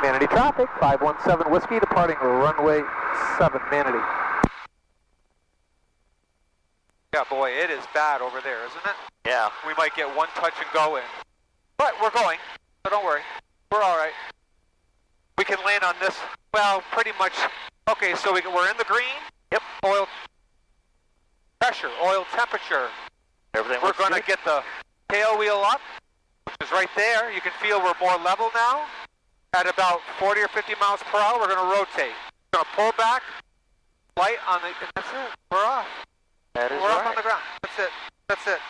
Manatee traffic, 517 Whiskey, departing runway 7 Manatee. Yeah, boy, it is bad over there, isn't it? Yeah. We might get one touch and go in. But we're going, so don't worry. We're all right. We can land on this, well, pretty much. Okay, so we're in the green. Yep. Oil pressure, oil temperature. Everything We're going to get the tail wheel up, which is right there. You can feel we're more level now. At about 40 or 50 miles per hour, we're going to rotate. We're going to pull back, light on the, and that's it. We're off. That is We're right. up on the ground. That's it. That's it.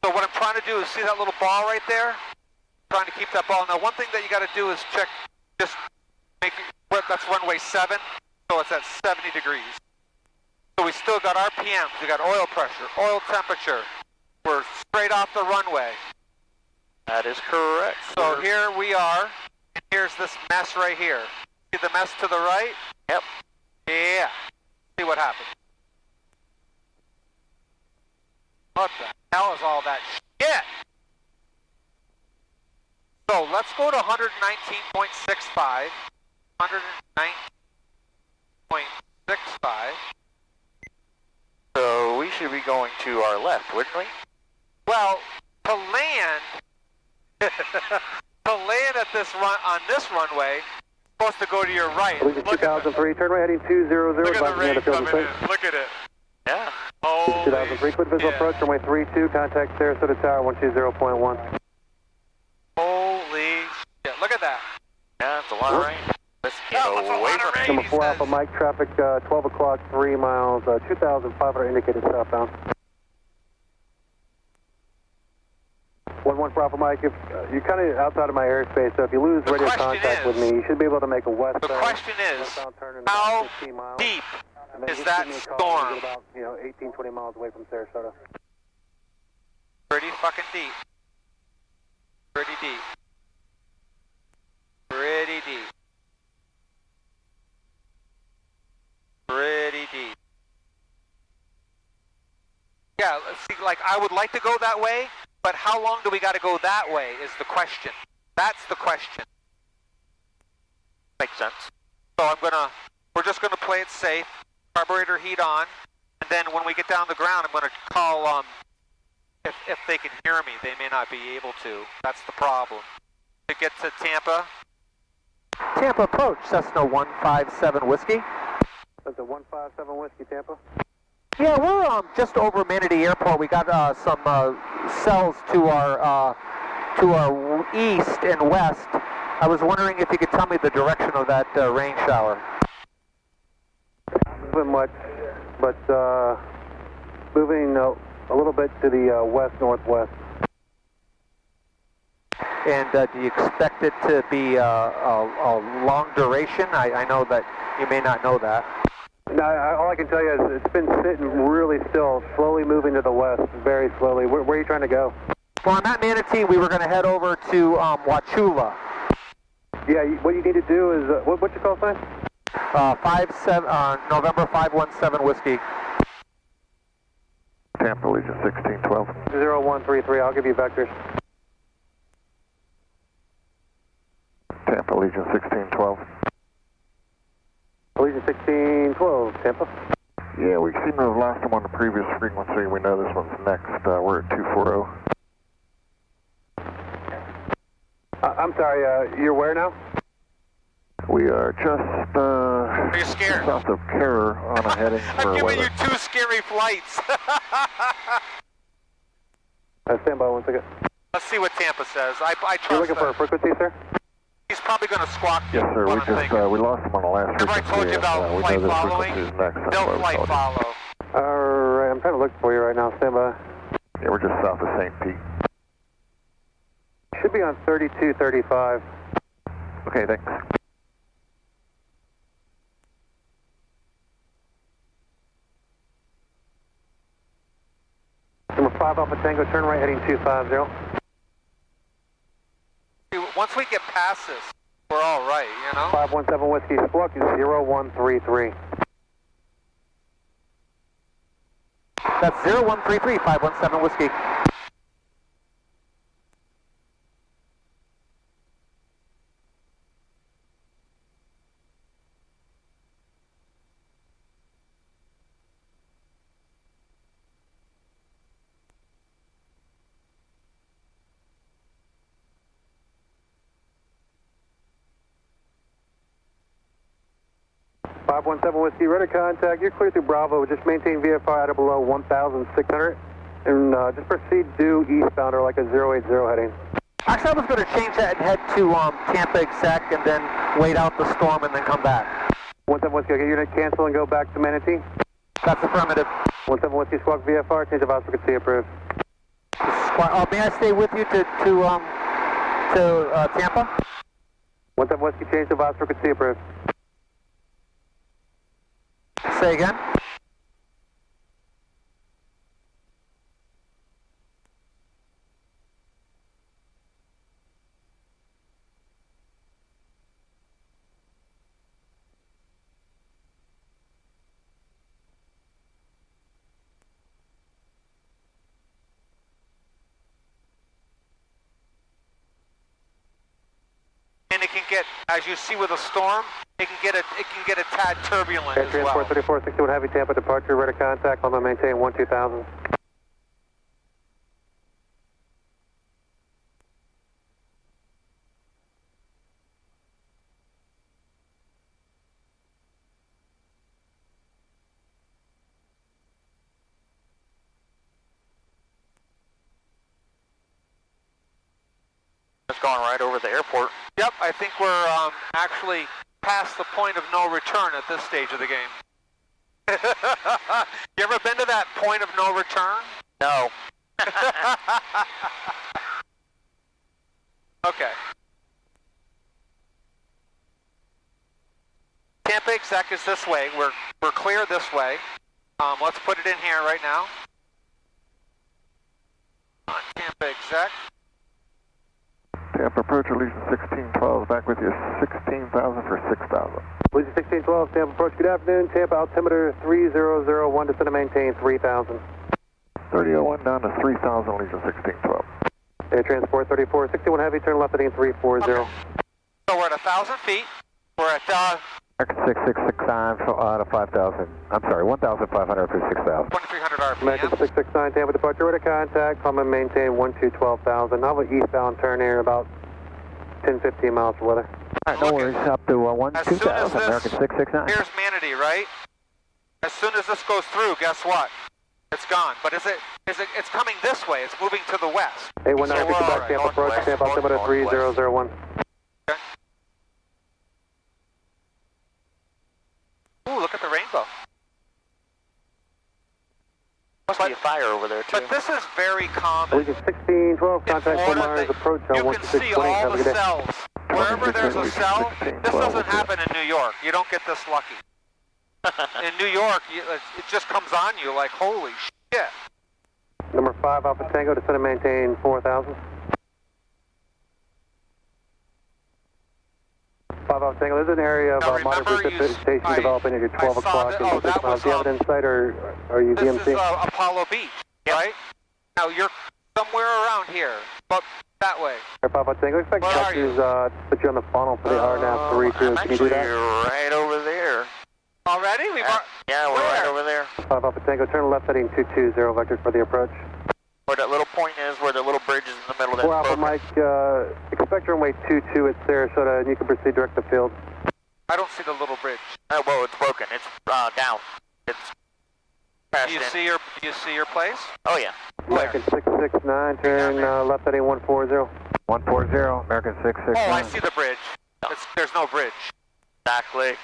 So what I'm trying to do is see that little ball right there? Trying to keep that ball. Now, one thing that you got to do is check, just make it, that's runway 7, so it's at 70 degrees. So we still got RPMs, we got oil pressure, oil temperature. We're straight off the runway. That is correct. So here we are, and here's this mess right here. See the mess to the right? Yep. Yeah. See what happens. What the hell is all that shit? So let's go to 119.65. 119.65. So we should be going to our left, wouldn't we? Well, to land at this on this runway, supposed to go to your right. Look 2003, turn right heading 200. Look at the rain coming in. Look at it. Yeah. Oh. 2003, clear visual approach, runway 32, contact Sarasota Tower 120.1. Holy shit! Look at that. Yeah, it's a lot of rain. Let's get away from it. Number 4 Alpha Mike, traffic 12 o'clock, 3 miles, 2,500 indicated southbound. 11 for Alpha Mike, if you're kind of outside of my airspace, so if you lose radio contact with me, you should be able to make a west. The question is, how deep is that storm? About, 18, 20 miles away from Sarasota. Pretty fucking deep. Pretty deep. Pretty deep. Pretty deep. Yeah, let's see, like, I would like to go that way, but how long do we got to go that way is the question. That's the question. Makes sense. So we're just gonna play it safe, carburetor heat on, and then when we get down the ground, I'm gonna call, if they can hear me, they may not be able to. That's the problem. To get to Tampa. Tampa approach, Cessna 157 Whiskey. That's a 157 Whiskey, Tampa. Yeah, we're just over Manatee Airport. We got some cells to our east and west. I was wondering if you could tell me the direction of that rain shower. Not moving much, but moving a little bit to the west-northwest. And do you expect it to be a long duration? I know that you may not know that. No, all I can tell you is it's been sitting really still, slowly moving to the west, very slowly. Where are you trying to go? Well, on that Manatee, we were going to head over to Wauchula. Yeah, what you need to do is, what's your call sign? November 517 Whiskey. Tampa, Legion 1612. 0133, I'll give you vectors. Tampa, Legion 1612. Legion 1612, Tampa. Yeah, we seem to have lost them on the previous frequency. We know this one's next. We're at 240. I'm sorry, you're where now? We are just Are you scared? south of Kerr on a heading for I'm giving weather. you 2 scary flights. Stand by 1 second. Let's see what Tampa says. I trust You're looking for a frequency, sir? He's probably going to squawk. Yes, sir. We just we lost them on the last Remember I frequency. told you about we flight know this following? frequency is next. That's They'll why we flight called you. follow. Alright, I'm trying to look for you right now. Stand by. Yeah, we're just south of St. Pete. Should be on 3235. Okay, thanks. Number 5 Alpha Tango, turn right heading 250. Once we get past this, we're all right, 517 Whiskey, squawk is 0133. That's 0133, 517 Whiskey. 517 Whiskey, radar contact. You're clear through Bravo. Just maintain VFR out of below 1,600. And just proceed due eastbound or like a 080 heading. Actually, I was going to change that and head to Tampa exec and then wait out the storm and then come back. 17 Whiskey, okay, unit cancel and go back to Manatee. That's affirmative. 17 Whiskey, squawk VFR, change of occupancy approved. May I stay with you to Tampa? 17 Whiskey, change of occupancy approved. Say again? And it can get, as you see with a storm, it can get a tad turbulent as well. Transport 3461 Heavy Tampa departure, radar contact, climb and maintain 12,000. It's going right over the airport. Yep, I think we're actually past the point of no return at this stage of the game. You ever been to that point of no return? No. Okay. Tampa exec is this way. We're clear this way. Let's put it in here right now. Tampa exec. Tampa approach, Allegiant 1612, back with you, 16,000 for 6,000. Allegiant 1612, Tampa approach, good afternoon. Tampa altimeter 3001, descend and maintain 3,000. 3001 down to 3,000, Allegiant 1612. Air transport 3461 Heavy, turn left heading 340. Okay. So we're at 1,000 feet. We're at 6669 to 5,000. I'm sorry, 1,500 for 6,000. 2,300 RPM. American 669, Tampa departure, radar contact, climb and maintain 12,000. I'll have an eastbound turn here about 10-15 miles for weather. All right, no worries, up to 2,000, American 669. Here's Manatee, right? As soon as this goes through, guess what? It's gone. But it's coming this way. It's moving to the west. 819, So back Tampa approach, Tampa altimeter 3001. Okay. Ooh, look at the rainbow. Must be a fire over there, too. But this is very common. Allegiant 1612, In contact Florida, Myers approach on you can see 1620. all Have a the good day. cells. Wherever there's a cell, this doesn't happen in New York. You don't get this lucky. In New York, it just comes on you like, holy shit. Number 5, Alpha Tango, descend and maintain 4,000. 5 Alpha Tango, there's an area of Now, moderate remember precipitation developing at your 12 I saw o'clock. that- oh, that was, Do you have it in sight, or are you This DMC? is Apollo Beach, right? Now, you're somewhere around here, but that way. 5 Alpha Tango, expect Where are you? to put you on the funnel for the RNAV 32. I'm Can you do actually that? right over there. Already? Yeah, we're Where? right over there. 5 Alpha Tango, turn left heading 220 vectors for the approach. Where that little point is, where the little bridge is in the middle of that 4 Alpha program. Mike, expect runway 22 at Sarasota, and you can proceed direct to field. I don't see the little bridge. Oh, whoa, it's broken. It's down. It's Do crashed you in. see your place? Oh, yeah. American 669, turn left heading 140. 140, American 669. Oh, I see the bridge. There's no bridge. Exactly.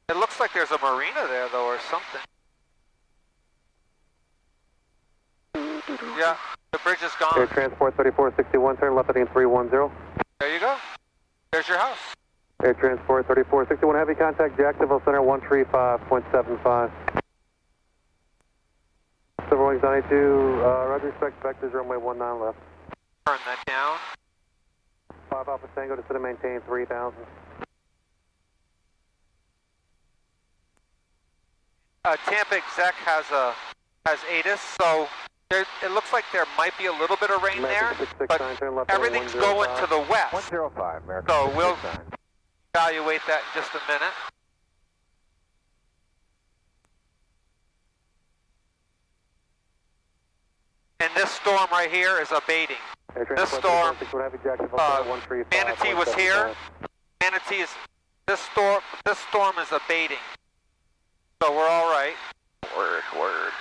It looks like there's a marina there, though, or something. Yeah, the bridge is Air gone. transport 3461, turn left heading 310. There you go. There's your house. Air transport 3461, heavy contact Jacksonville Center 135.75. Civil Wings 92, roger, respect, vectors, runway 19 left. Turn that down. 5 Alpha Tango, descend and maintain 3,000. Tampa exec has ATIS, so it looks like there might be a little bit of rain there, American but 669, turn left heading everything's 105. going to the west. 105, American So we'll 669. evaluate that in just a minute. And this storm right here is abating. Air This transport storm, 3461, heavy Jacksonville Center 135.75. Manatee was here. This storm is abating. So we're all right. Word, word.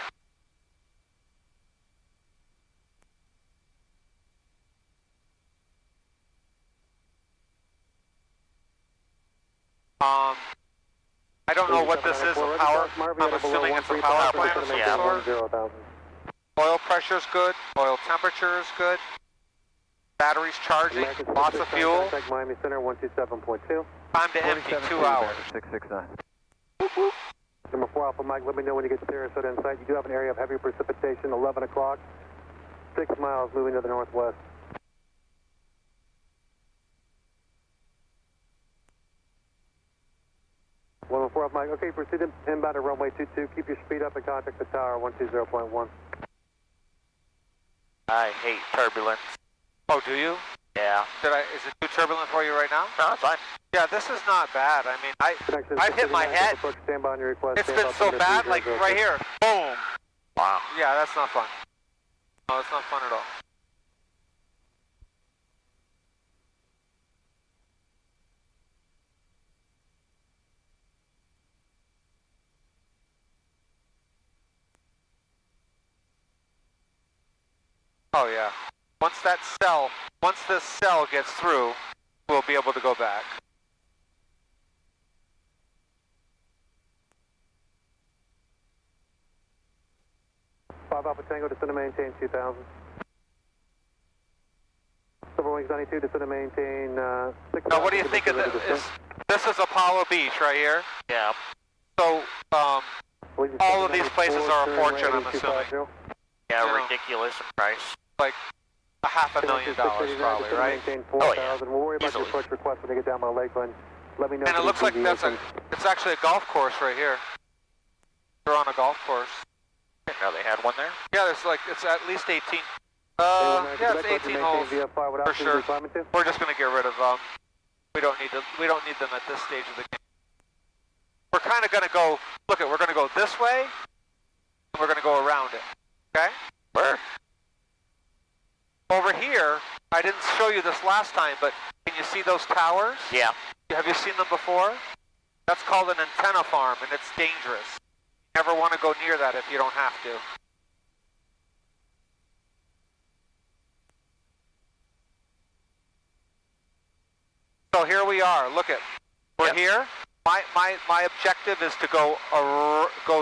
I don't know what this is, a power. I'm assuming it's a power plant of some sort. Oil pressure is good. Oil temperature is good. Battery's charging. Lots of fuel. Miami Center 127.2. Time to empty 2 hours. 669. Number 4 Alpha Mike, let me know when you get to Sarasota in sight. You do have an area of heavy precipitation, 11 o'clock. 6 miles moving to the northwest. 114 Alpha Mike, okay, proceed inbound to runway 22. Keep your speed up and contact the tower 120.1. I hate turbulence. Oh, do you? Yeah. Is it too turbulent for you right now? No, it's fine. Yeah, this is not bad. I mean, I've hit my head. It's been so bad, like right here. Boom. Wow. Yeah, that's not fun. No, it's not fun at all. Oh yeah. Once this cell gets through, we'll be able to go back. Five Alpha Tango, descend and maintain 2000. Silver Wings 92, descend and maintain 6. Now, what do you think of this? This is Apollo Beach right here. Yeah. So, all of these places are a fortune, I'm assuming. Yeah, You know. ridiculous in price. Like $500,000 probably, right? Oh, yeah. We'll worry about your Easily. approach request when they get down by Lakeland. Let me know. And it looks like it's actually a golf course right here. They're on a golf course. Didn't know they had one there. Yeah, it's at least 18. Yeah, it's 18 holes for sure. We're just gonna get rid of them. We don't need them at this stage of the game. We're kind of gonna go. Look we're gonna go this way, and we're gonna go around it. Okay? Where? Over here, I didn't show you this last time, but can you see those towers? Yeah. Have you seen them before? That's called an antenna farm, and it's dangerous. You never want to go near that if you don't have to. So here we are. Look at, we're here. My objective is to go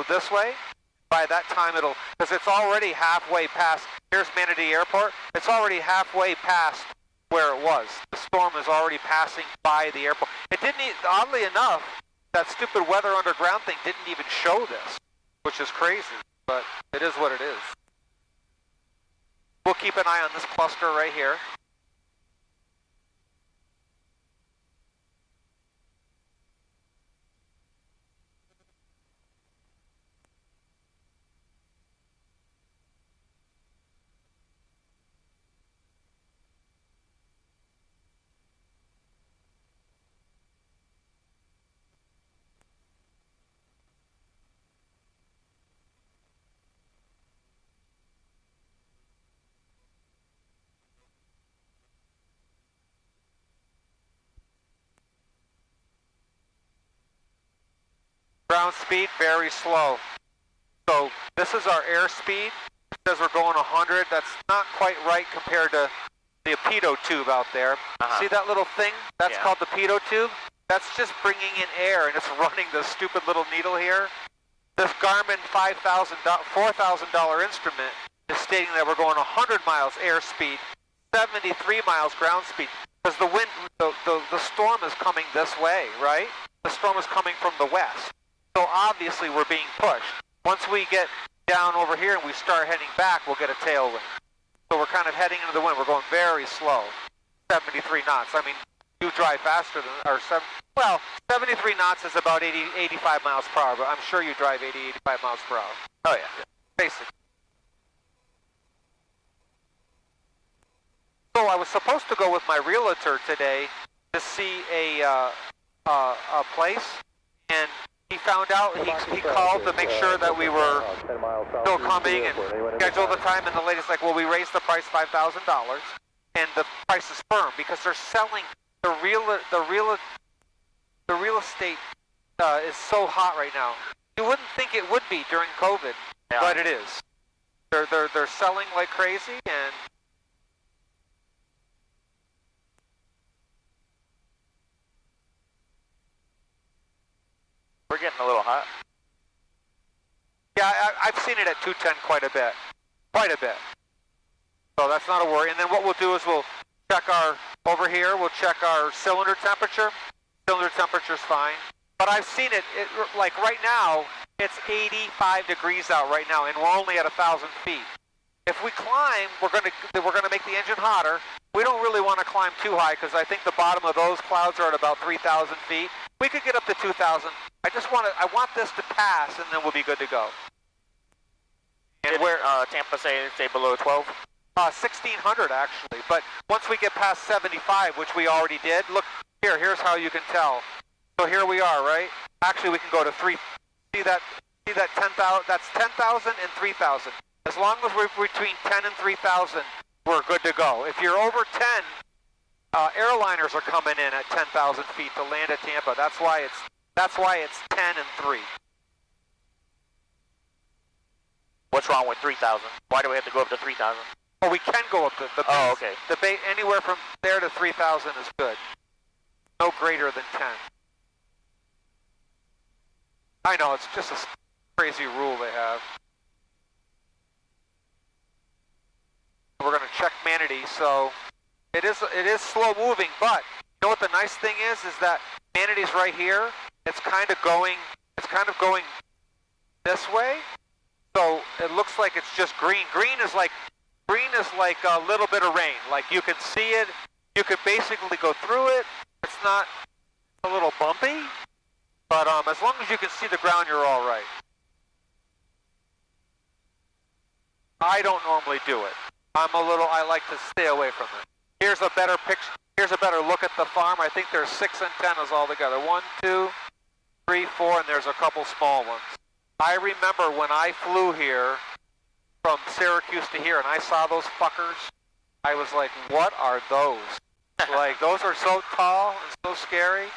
this way. By that time because it's already halfway past, here's Manatee Airport, it's already halfway past where it was. The storm is already passing by the airport. It didn't, oddly enough, that stupid weather underground thing didn't even show this, which is crazy, but it is what it is. We'll keep an eye on this cluster right here. Ground speed, very slow. So this is our airspeed. It says we're going 100. That's not quite right compared to the pitot tube out there. See that little thing? That's called the pitot tube. That's just bringing in air, and it's running this stupid little needle here. This Garmin $4,000 instrument is stating that we're going 100 miles airspeed, 73 miles ground speed, because the wind, the storm is coming this way, right? The storm is coming from the west. So obviously we're being pushed. Once we get down over here and we start heading back, we'll get a tailwind. So we're kind of heading into the wind. We're going very slow, 73 knots. I mean, you drive faster than, 73 knots is about 85 miles per hour, but I'm sure you drive 85 miles per hour. Oh yeah, basically. So I was supposed to go with my realtor today to see a place, and he found out, he called to make sure that we were still coming and scheduled the time, and the lady's like, well, we raised the price $5,000, and the price is firm because they're selling the real estate is so hot right now. You wouldn't think it would be during COVID, Yeah. but it is. They're selling like crazy, and We're getting a little hot. yeah, I've seen it at 210 quite a bit. So that's not a worry. And then what we'll do is we'll check over here, we'll check our cylinder temperature. Cylinder temperature's fine. But I've seen it, like right now, it's 85 degrees out right now, and we're only at 1,000 feet. If we climb, we're gonna make the engine hotter. We don't really want to climb too high because I think the bottom of those clouds are at about 3,000 feet. We could get up to 2,000. I want this to pass, and then we'll be good to go. And Did where Tampa say below 12? 1,600 actually. But once we get past 75, which we already did, look here. Here's how you can tell. So here we are, right? Actually, we can go to 3. See that 10,000? That's 10,000 and 3,000. As long as we're between 10 and 3,000, we're good to go. If you're over 10, airliners are coming in at 10,000 feet to land at Tampa. That's why it's 10 and 3. What's wrong with 3,000? Why do we have to go up to 3,000? Oh, we can go up to the base. Oh, okay. The base, anywhere from there to 3,000 is good. No greater than 10. I know, it's just a crazy rule they have. We're going to check Manatee, so it is slow moving, but you know what the nice thing is that Manatee's right here. It's kind of going this way. So it looks like it's just green. Green is like a little bit of rain. Like you can see it, you could basically go through it. It's not a little bumpy, but as long as you can see the ground, you're all right. I don't normally do it. I like to stay away from it. Here's a better picture. Here's a better look at the farm. I think there's 6 antennas altogether. 1, 2, 3, 4, and there's a couple small ones. I remember when I flew here from Syracuse to here and I saw those fuckers, I was like, what are those? Like, those are so tall and so scary.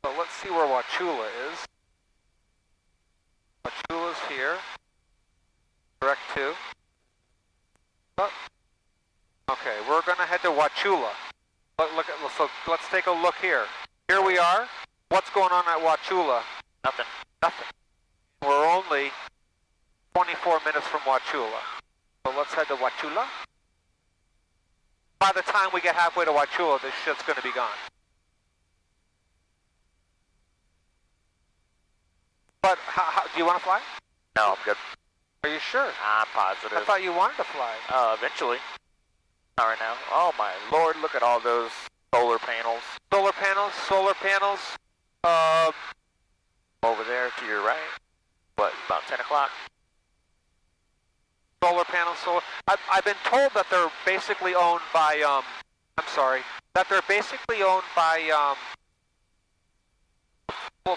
So let's see where Wauchula is. Wauchula's here. Direct 2. Oh. Okay, we're going to head to Wauchula. So let's take a look here. Here we are. What's going on at Wauchula? Nothing. Nothing. We're only 24 minutes from Wauchula. So let's head to Wauchula. By the time we get halfway to Wauchula, this shit's going to be gone. But do you want to fly? No, I'm good. Are you sure? I'm positive. I thought you wanted to fly. Eventually. Not right now. Oh my lord, look at all those solar panels. Solar panels. Over there to your right. What, about 10 o'clock? Solar panels. I've been told that they're basically owned by, that they're basically owned by,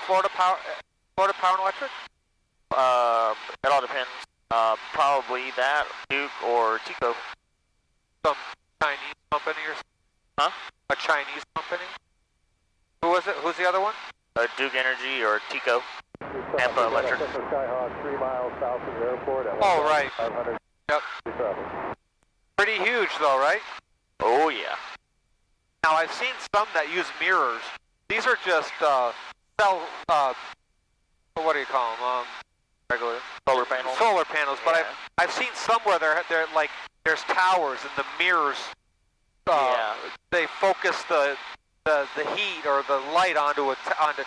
Florida Power and Electric? It all depends. Probably that, Duke or Tico. Some Chinese company or something? Huh? A Chinese company? Who was it? Who's the other one? Duke Energy or Tico. Tampa Electric. Skyhawk 3 miles south of the airport. Oh, right. 500. Yep. Pretty huge though, right? Oh yeah. Now I've seen some that use mirrors. These are just what do you call them? Regular solar panels. Solar panels, but Yeah. I've seen some where they're like there's towers and the mirrors. They focus the heat or the light onto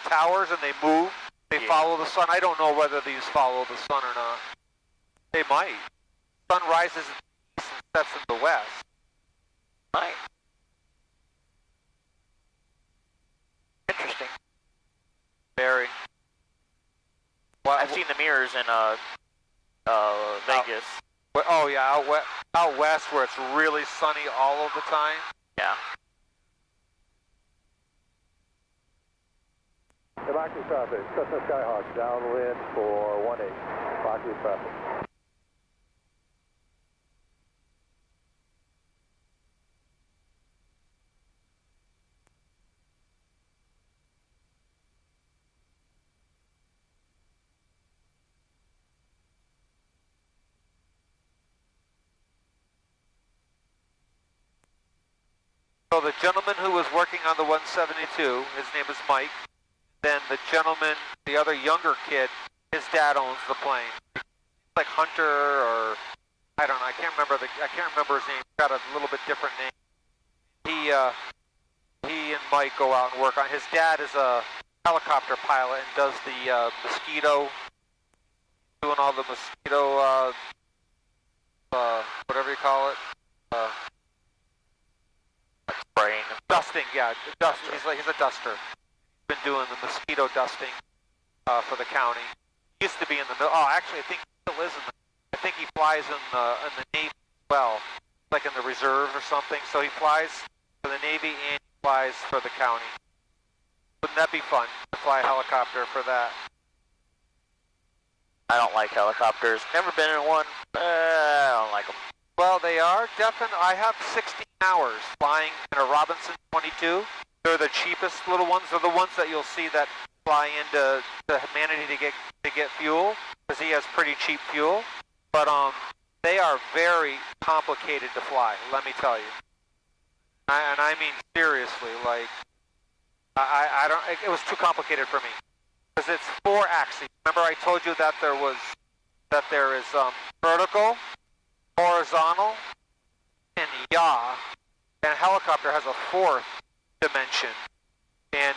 towers and they move. They follow the sun. I don't know whether these follow the sun or not. They might. Sun rises in the east and sets in the west. Right. Interesting. Very. Well, I've seen the mirrors in Vegas. Oh yeah, out west where it's really sunny all of the time. Yeah. Maki traffic, Cessna Skyhawk downwind for 18. Maki traffic. So the gentleman who was working on the 172, his name is Mike. Then the gentleman, the other younger kid, his dad owns the plane. Like Hunter or I don't know. I can't remember his name. He's got a little bit different name. He and Mike go out and work on. His dad is a helicopter pilot and does the mosquito, doing all the mosquito, whatever you call it. Spraying. Dusting, yeah, dusting. He's a duster. He's been doing the mosquito dusting for the county. He used to be in the middle. Oh, actually, I think he still is in the. I think he flies in the Navy as well, like in the reserve or something. So he flies for the Navy and he flies for the county. Wouldn't that be fun to fly a helicopter for that? I don't like helicopters. Never been in one. I don't like them. Well, they are definitely. I have 16 hours flying in a Robinson 22. They're the cheapest little ones. They're the ones that you'll see that fly into Humanity to get fuel, because he has pretty cheap fuel. But they are very complicated to fly. Let me tell you. And I mean seriously. Like I don't. It was too complicated for me because it's 4 axes. Remember, I told you that there is vertical, horizontal, and yaw, and a helicopter has a 4th dimension. And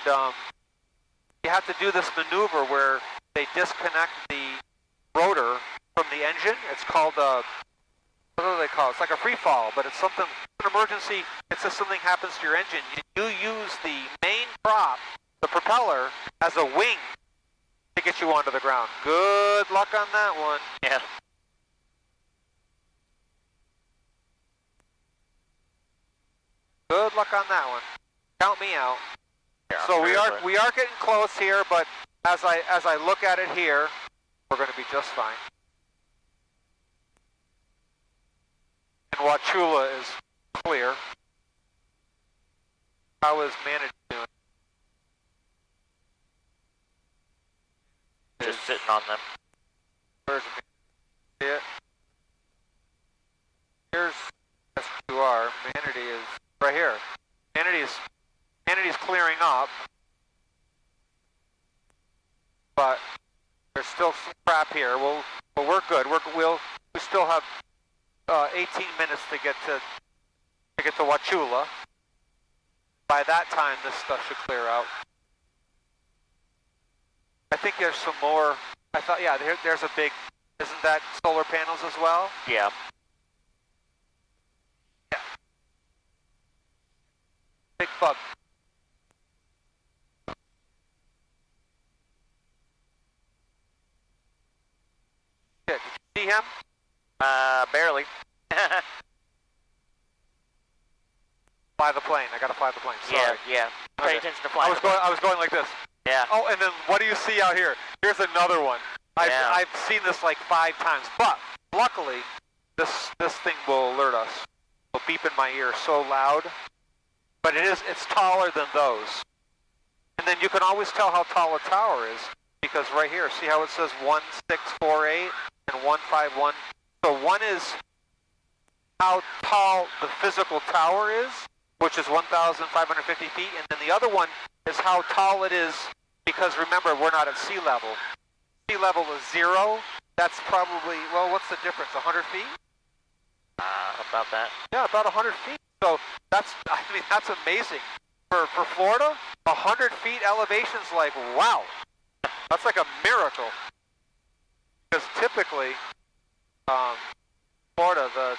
you have to do this maneuver where they disconnect the rotor from the engine. It's called what do they call it? It's like a free fall, but it's something, an emergency. It's just something happens to your engine. You use the main prop, the propeller, as a wing to get you onto the ground. Good luck on that one. Yeah. Good luck on that one. Count me out. Yeah, so we are getting close here, but as I look at it here, we're going to be just fine. And Wauchula is clear. How is Manatee doing? Just sitting on them. Where's it? Here's S2R. Manatee is right here. Manatee's clearing up, but there's still some crap here. But we're good. We still have 18 minutes to get to Wauchula. By that time, this stuff should clear out. I think there's some more. I thought, yeah, there's a big. Isn't that solar panels as well? Yeah. Yeah. Big bug. Did you see him? Barely. Fly the plane. I gotta fly the plane. Sorry. Yeah. Pay Okay. attention to flying. I was going like this. Yeah. Oh, and then what do you see out here? Here's another one. I've seen this like 5 times, but luckily, this thing will alert us. It'll beep in my ear so loud, but it's taller than those. And then you can always tell how tall a tower is because right here, see how it says 1648 and 151. So one is how tall the physical tower is, which is 1,550 feet, and then the other one is how tall it is, because remember, we're not at sea level. Sea level is 0. That's probably, well, what's the difference, 100 feet? About that. Yeah, about 100 feet. So that's amazing. For Florida, 100 feet elevation's like, wow. That's like a miracle. Because typically, Florida,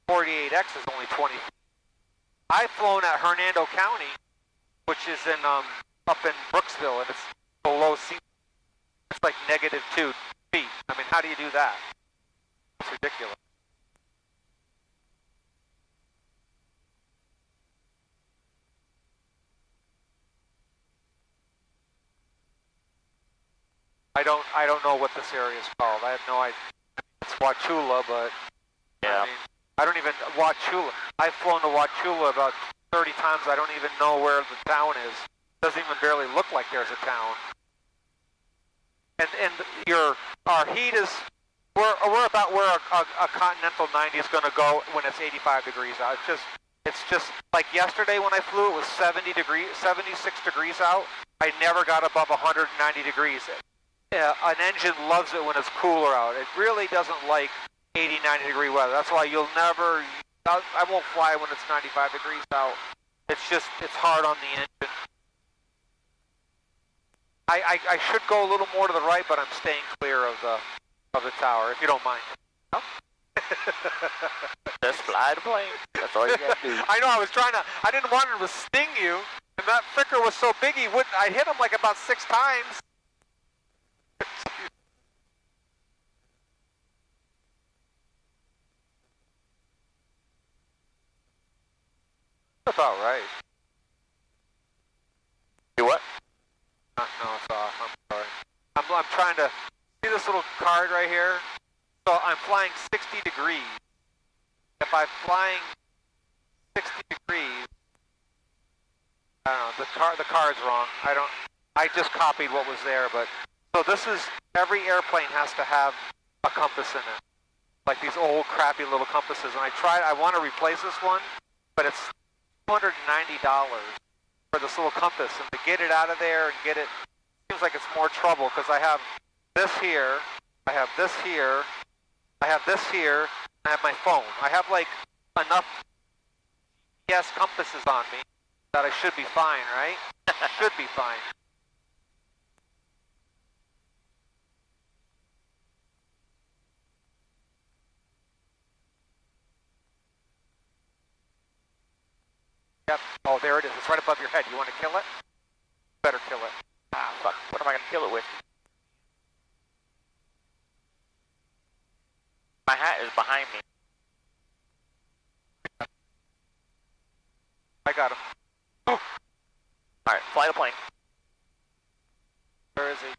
48X is only 20 feet. I've flown at Hernando County, which is up in Brooksville, and it's below sea. It's like -2 feet. I mean, how do you do that? It's ridiculous. I don't know what this area is called. I have no idea. It's Wauchula, but yeah. I mean, I don't even Wauchula. I've flown to Wauchula about 30 times. I don't even know where the town is. It doesn't even barely look like there's a town. And our heat is We're about where a Continental 90 is going to go when it's 85 degrees out. It's just like yesterday when I flew, it was 76 degrees out. I never got above 190 degrees. An engine loves it when it's cooler out. It really doesn't like 80, 90 degree weather. That's why you'll never, I won't fly when it's 95 degrees out. It's hard on the engine. I should go a little more to the right, but I'm staying clear of the tower, if you don't mind. No? Just fly the plane. That's all you got to do. I know, I didn't want him to sting you, and that fricker was so big I hit him like about 6 times. About right. You what? No, it's off. I'm sorry. I'm trying to see this little card right here. So I'm flying 60 degrees. If I'm flying 60 degrees, I don't know. The card's wrong. I just copied what was there, but so this is every airplane has to have a compass in it, like these old crappy little compasses. And I want to replace this one, but it's $290 for this little compass, and to get it out of there and get it, seems like it's more trouble because I have this here, I have this here, I have this here, and I have my phone. I have like enough GPS compasses on me that I should be fine, right? Should be fine. Yep. Oh, there it is. It's right above your head. You want to kill it? Better kill it. Ah, fuck. What am I going to kill it with? My hat is behind me. I got him. Oh. Alright, fly the plane. Where is he?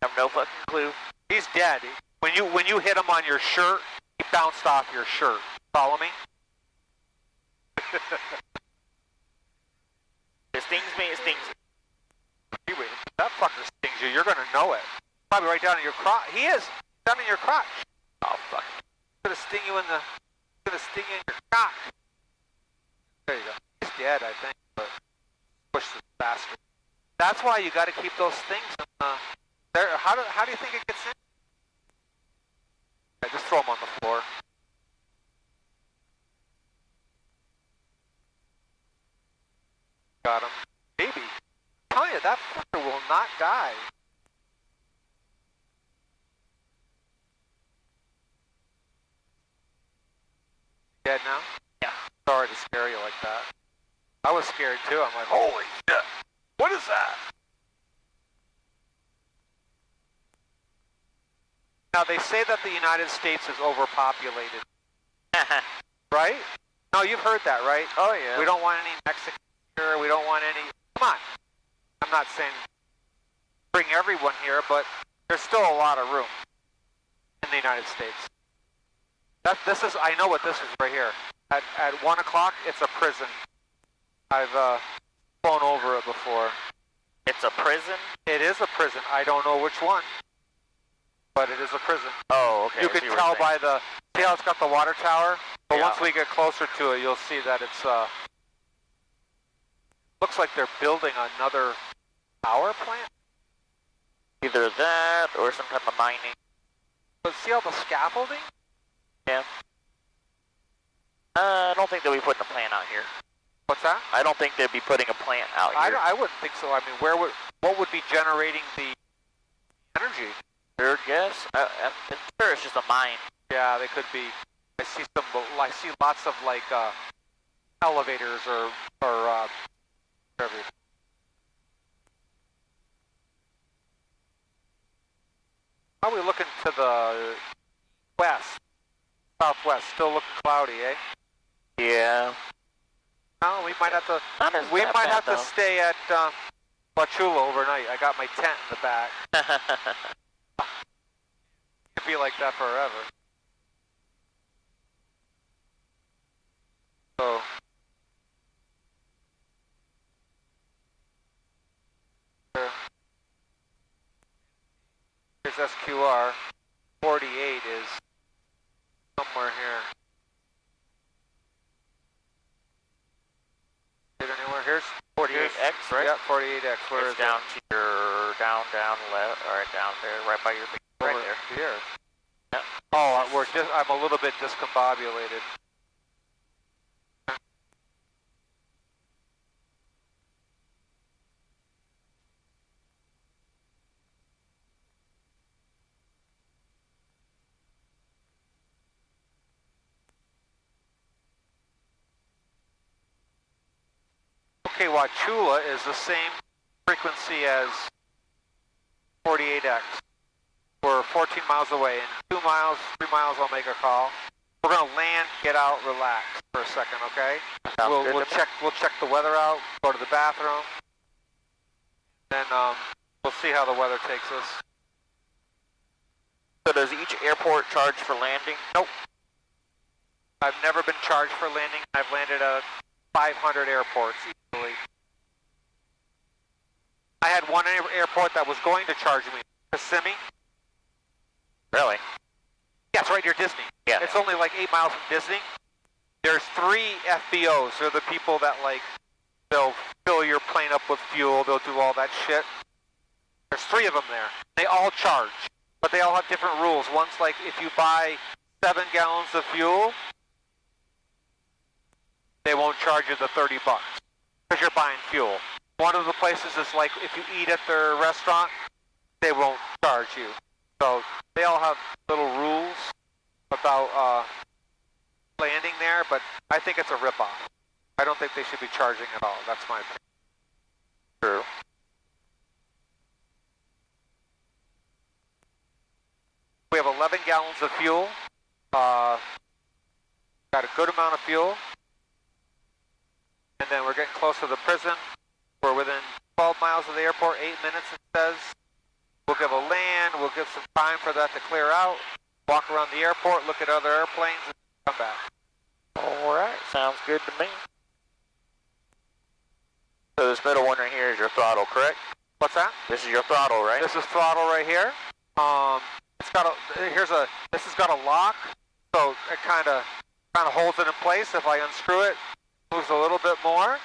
I have no fucking clue. He's dead. When you hit him on your shirt, he bounced off your shirt. Follow me? It stings me, it stings me. Anyway, that fucker stings you. You're going to know it. Probably right down in your crotch. He is. Down in your crotch. Oh, fuck. He's going to sting you in your cock. There you go. He's dead, I think, but push this bastard. That's why you got to keep those things in there. How do you think it gets in? Okay, just throw them on the floor. Got him. Maybe. I'm telling you, that fucker will not die. Dead now? Yeah. Sorry to scare you like that. I was scared too. I'm like, holy shit. What is that? Now, they say that the United States is overpopulated. Right? No, you've heard that, right? Oh, yeah. We don't want any Mexicans here. We don't want any... Come on. I'm not saying bring everyone here, but there's still a lot of room in the United States. I know what this is right here. At 1 o'clock, it's a prison. I've flown over it before. It's a prison? It is a prison. I don't know which one, but it is a prison. Oh, okay. You can tell by the... See how it's got the water tower? But yeah. Once we get closer to it, you'll see that it's... looks like they're building another power plant? Either that or some kind of mining. But see all the scaffolding? Yeah. I don't think they'll be putting a plant out here. What's that? I don't think they'd be putting a plant out here. I wouldn't think so. I mean, what would be generating the energy? Third guess? I'm sure it's just a mine. Yeah, they could be. I see lots of like elevators or whatever. How are we looking to the west? Southwest, still looking cloudy, eh? Yeah. No, we might have to. We might have to stay at La Chula overnight. I got my tent in the back. It'd be like that forever. So. Here's SQR. 48 is somewhere here. Is it anywhere? Here's 48X, right? Yeah, 48X. Where it's is down it? to your down left, or down there, right by your feet, right there. Here. Yep. Oh, I'm a little bit discombobulated. Okay, Wauchula is the same frequency as 48X. We're 14 miles away. In 2 miles, 3 miles, I'll make a call. We're going to land, get out, relax for a second, okay? We'll check the weather out, go to the bathroom, then we'll see how the weather takes us. So does each airport charge for landing? Nope. I've never been charged for landing. I've landed at 500 airports easily. I had one airport that was going to charge me, Kissimmee. Really? Yeah, it's right near Disney. Yeah. It's only like 8 miles from Disney. There's 3 FBOs. They're the people that they'll fill your plane up with fuel. They'll do all that shit. There's 3 of them there. They all charge, but they all have different rules. One's like if you buy 7 gallons of fuel, they won't charge you the $30 because you're buying fuel. One of the places is like if you eat at their restaurant, they won't charge you. So they all have little rules about landing there, but I think it's a ripoff. I don't think they should be charging at all. That's my opinion. True. We have 11 gallons of fuel. Got a good amount of fuel. And then we're getting close to the prison. We're within 12 miles of the airport, 8 minutes it says. We'll give a land, we'll give some time for that to clear out, walk around the airport, look at other airplanes, and come back. Alright, sounds good to me. So this middle one right here is your throttle, correct? What's that? This is your throttle, right? This is throttle right here. It's got this has got a lock, so it kind of holds it in place. If I unscrew it, moves a little bit more.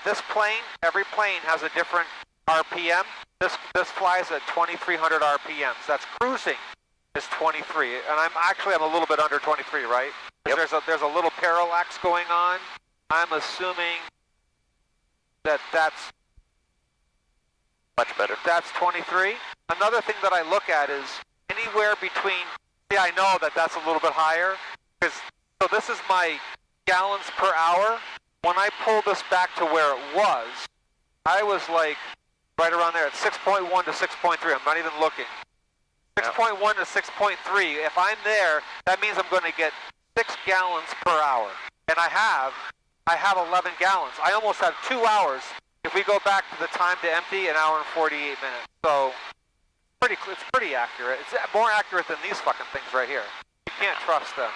This plane, every plane has a different RPM. This flies at 2,300 RPMs. That's cruising is 23, and I'm a little bit under 23, right? Yep. There's a little parallax going on. I'm assuming that's much better. That's 23. Another thing that I look at is anywhere between. See, I know that's a little bit higher so this is my gallons per hour. When I pull this back to where it was, I was like right around there at 6.1 to 6.3. I'm not even looking. 6.1 to 6.3. If I'm there, that means I'm going to get 6 gallons per hour. And I have 11 gallons. I almost have 2 hours. If we go back to the time to empty, 1 hour and 48 minutes. So it's pretty accurate. It's more accurate than these fucking things right here. You can't trust them.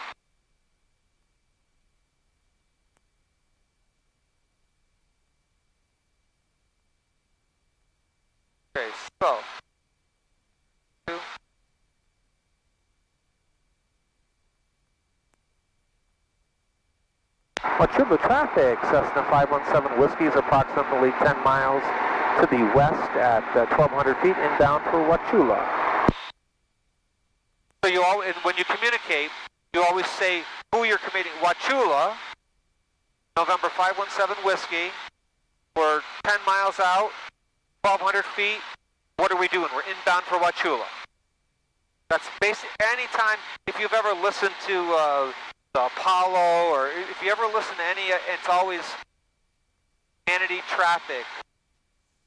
Okay, so. Wauchula traffic, Cessna 517 Whiskey is approximately 10 miles to the west at 1,200 feet inbound for Wauchula. So when you communicate, you always say who you're communicating. Wauchula, November 517 Whiskey, we're 10 miles out, 1,200 feet. What are we doing? We're inbound for Wauchula. That's basically anytime, if you've ever listened to the Apollo, or if you ever listen to any, it's always Kennedy traffic,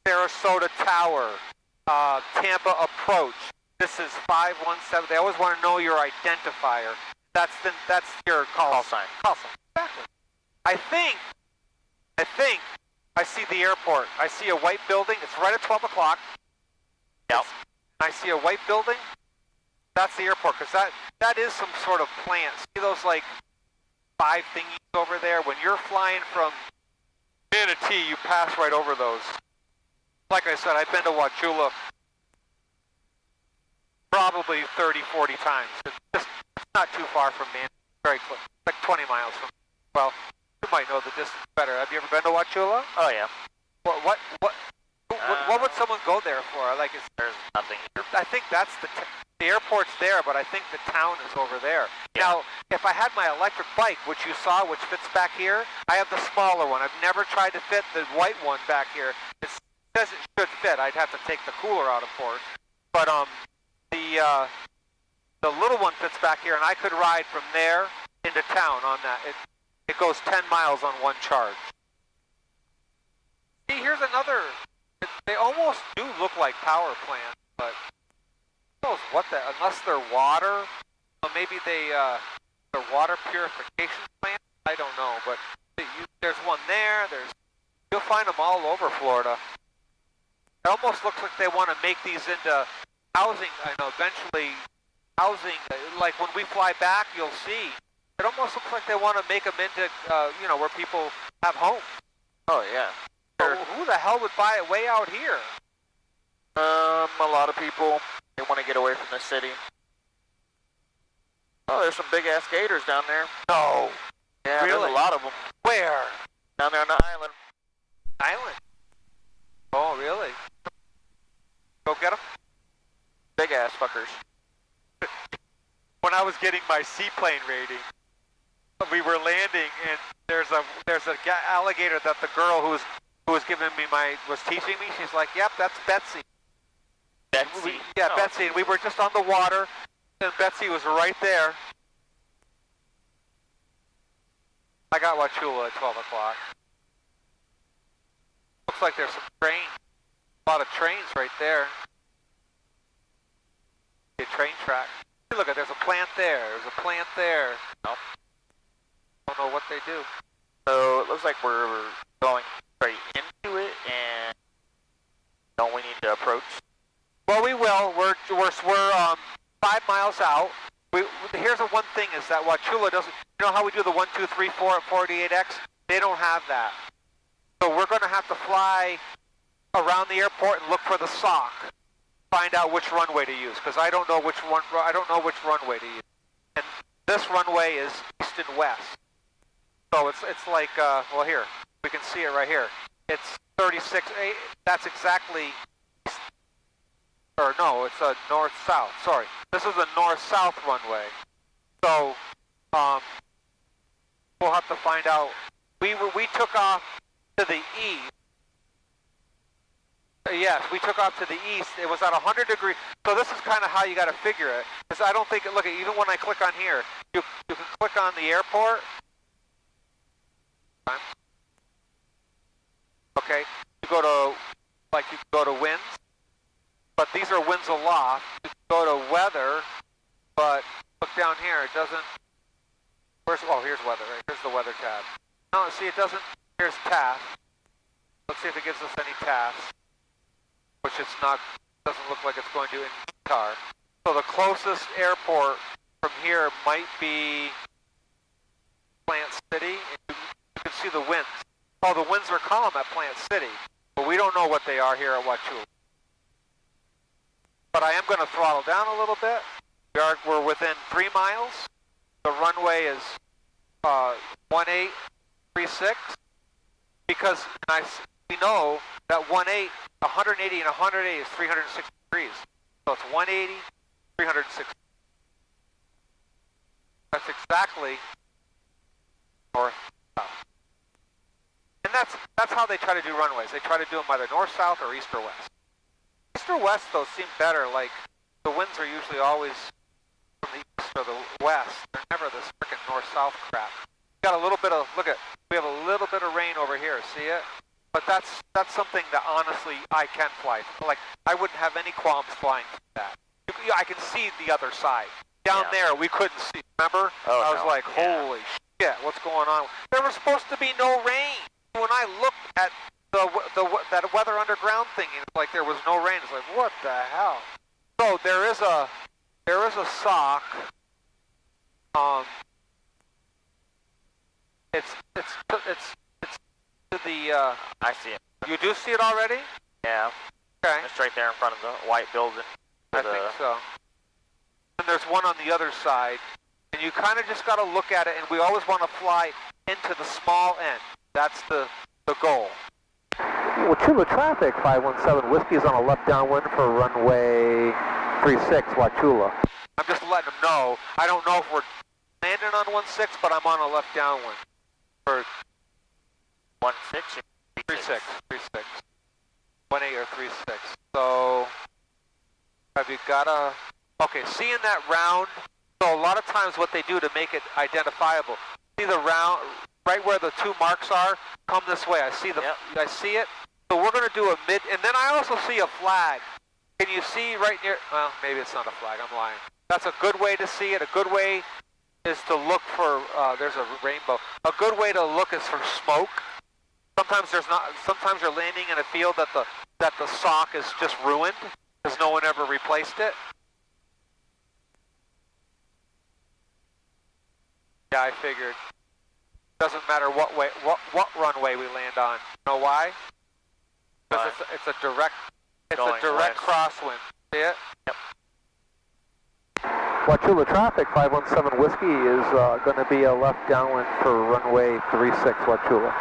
Sarasota Tower, Tampa approach. This is 517. They always want to know your identifier. That's your call sign. Call sign. Exactly. I think I see the airport. I see a white building. It's right at 12 o'clock. Yep. I see a white building. That's the airport, because that is some sort of plant. See those like 5 thingies over there? When you're flying from Manatee, you pass right over those. Like I said, I've been to Wauchula probably 30, 40 times. It's not too far from me. Very close, like 20 miles from me. Well, you might know the distance better. Have you ever been to Wauchula? Oh yeah. What would someone go there for? Like, There's nothing here. I think that's the airport's there, but I think the town is over there. Yeah. Now, if I had my electric bike, which you saw, which fits back here, I have the smaller one. I've never tried to fit the white one back here. It says it should fit. I'd have to take the cooler out, of course. But the little one fits back here, and I could ride from there into town on that. It goes 10 miles on one charge. See, here's another. They almost do look like power plants, but who knows what that? Unless they're water, or maybe they're water purification plants. I don't know, but there's one there. You'll find them all over Florida. It almost looks like they want to make these into housing. I know, eventually housing. Like when we fly back, you'll see. It almost looks like they want to make them into, where people have homes. Oh yeah. But who the hell would buy it way out here? A lot of people, they want to get away from the city. Oh, there's some big ass gators down there. No. Yeah, Really? there's a lot of them. Where? Down there on the island. Island. Oh, really? Go get them? Big ass fuckers. When I was getting my seaplane rating, we were landing, and there's a alligator that the girl who was giving me was teaching me. She's like, "Yep, that's Betsy." Betsy? Yeah, Oh. Betsy. And we were just on the water, and Betsy was right there. I got Wauchula at 12 o'clock. Looks like there's some trains. A lot of trains right there. A train track. Look, there's a plant there. There's a plant there. Nope. Don't know what they do. So it looks like we're going straight into it, and don't we need to approach? Well, we will. We're 5 miles out. Here's the one thing is that Wauchula doesn't. You know how we do the 1, 2, 3, 4 at 48X? They don't have that. So we're going to have to fly around the airport and look for the sock. Find out which runway to use, because I don't know which runway to use. And this runway is east and west. So it's like here we can see it right here. It's 36. That's exactly. Or no, it's a north-south. Sorry, this is a north-south runway. So we'll have to find out. We took off to the east. Yes, we took off to the east. It was at 100 degrees. So this is kind of how you got to figure it. Because I don't think, look, even when I click on here, you can click on the airport. Okay, you go to winds, but these are winds aloft. You can go to weather, but look down here, it doesn't. Here's weather, right? Here's the weather tab. No, see, it doesn't. Here's task. Let's see if it gives us any tasks. Which it's not, doesn't look like it's going to in car. So the closest airport from here might be Plant City. And you can see the winds. Oh, the winds are calm at Plant City, but we don't know what they are here at Wauchula. But I am going to throttle down a little bit. We're within 3 miles. The runway is 1836, because we know that 180 and 180 is 360 degrees. So it's 180, 360. That's exactly north, south. And that's how they try to do runways. They try to do them either north, south, or east or west. East or west, though, seem better. Like, the winds are usually always from the east or the west. They're never this frickin' north-south crap. We got a little bit of, we have a little bit of rain over here. See it? But that's something that honestly I can fly. Like, I wouldn't have any qualms flying through that. I can see the other side. Down there, we couldn't see. Remember? Oh, I was like, holy shit, what's going on? There was supposed to be no rain. When I looked at that Weather Underground thing, it's like there was no rain. It's like, what the hell? So there is a sock. It's to the. I see it. You do see it already? Yeah. Okay. It's right there in front of the white building. I think so. there's one on the other side. And you kind of just got to look at it, and we always want to fly into the small end. That's the goal. Wachula traffic, 517 Whiskey is on a left downwind for runway 36, Wachula. I'm just letting them know. I don't know if we're landing on 16, but I'm on a left downwind for 16. 36. 18 or 36. So have you got a? Okay, seeing that round. So a lot of times what they do to make it identifiable. See the round right where the two marks are. Come this way. I see the. Yep. I see it. So we're going to do a mid, and then I also see a flag. Can you see right near? Well, maybe it's not a flag. I'm lying. That's a good way to see it. A good way is to look for. There's a rainbow. A good way to look is for smoke. Sometimes there's not. Sometimes you're landing in a field that the sock is just ruined because no one ever replaced it. Yeah, I figured. Doesn't matter what way, what runway we land on. You know why? Because it's a direct crosswind. See it? Yep. Wachula traffic, 517 Whiskey is going to be a left downwind for runway 36, Wachula.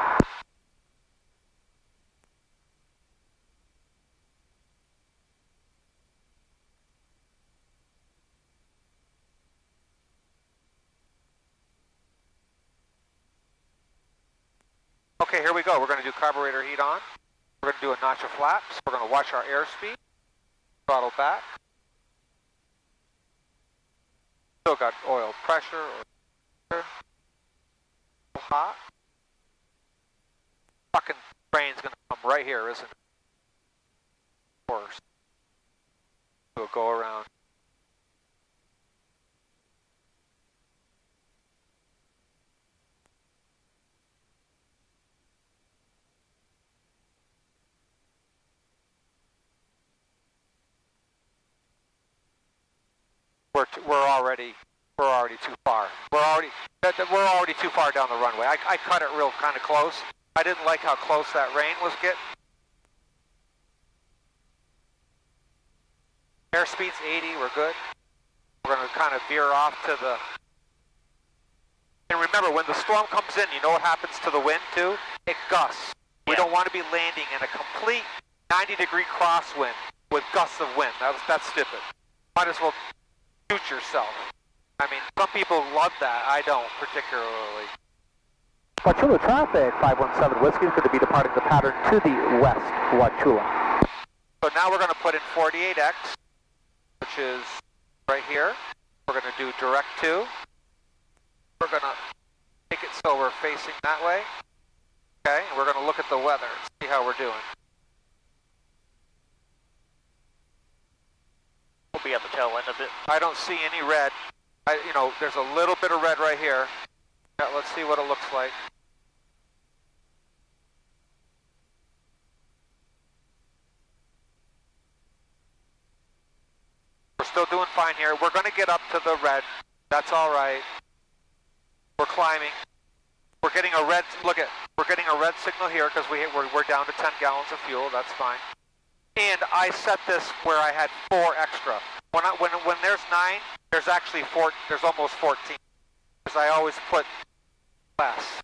Okay, here we go. We're going to do carburetor heat on. We're going to do a notch of flaps. We're going to watch our airspeed. Throttle back. Still got oil pressure. Hot. Fucking train's going to come right here, isn't it? Of course. We'll go around. We're already too far. We're already too far down the runway. I cut it real kind of close. I didn't like how close that rain was getting. Airspeed's 80. We're good. We're going to kind of veer off to the. And remember, when the storm comes in, you know what happens to the wind too? It gusts. Yeah. We don't want to be landing in a complete 90-degree crosswind with gusts of wind. That's stupid. Might as well shoot yourself. I mean, some people love that. I don't particularly. Wachula traffic, 517 Whiskey is going to be departing the pattern to the west, Wachula. So now we're going to put in 48X, which is right here. We're going to do direct 2. We're going to make it so we're facing that way. Okay, and we're going to look at the weather and see how we're doing. We'll be at the tail end of it. I don't see any red. There's a little bit of red right here. Yeah, let's see what it looks like. We're still doing fine here. We're going to get up to the red. That's all right. We're climbing. We're getting a red. We're getting a red signal here because we're down to 10 gallons of fuel. That's fine. And I set this where I had 4 extra. When there's 9, there's actually 4. There's almost 14. Because I always put less.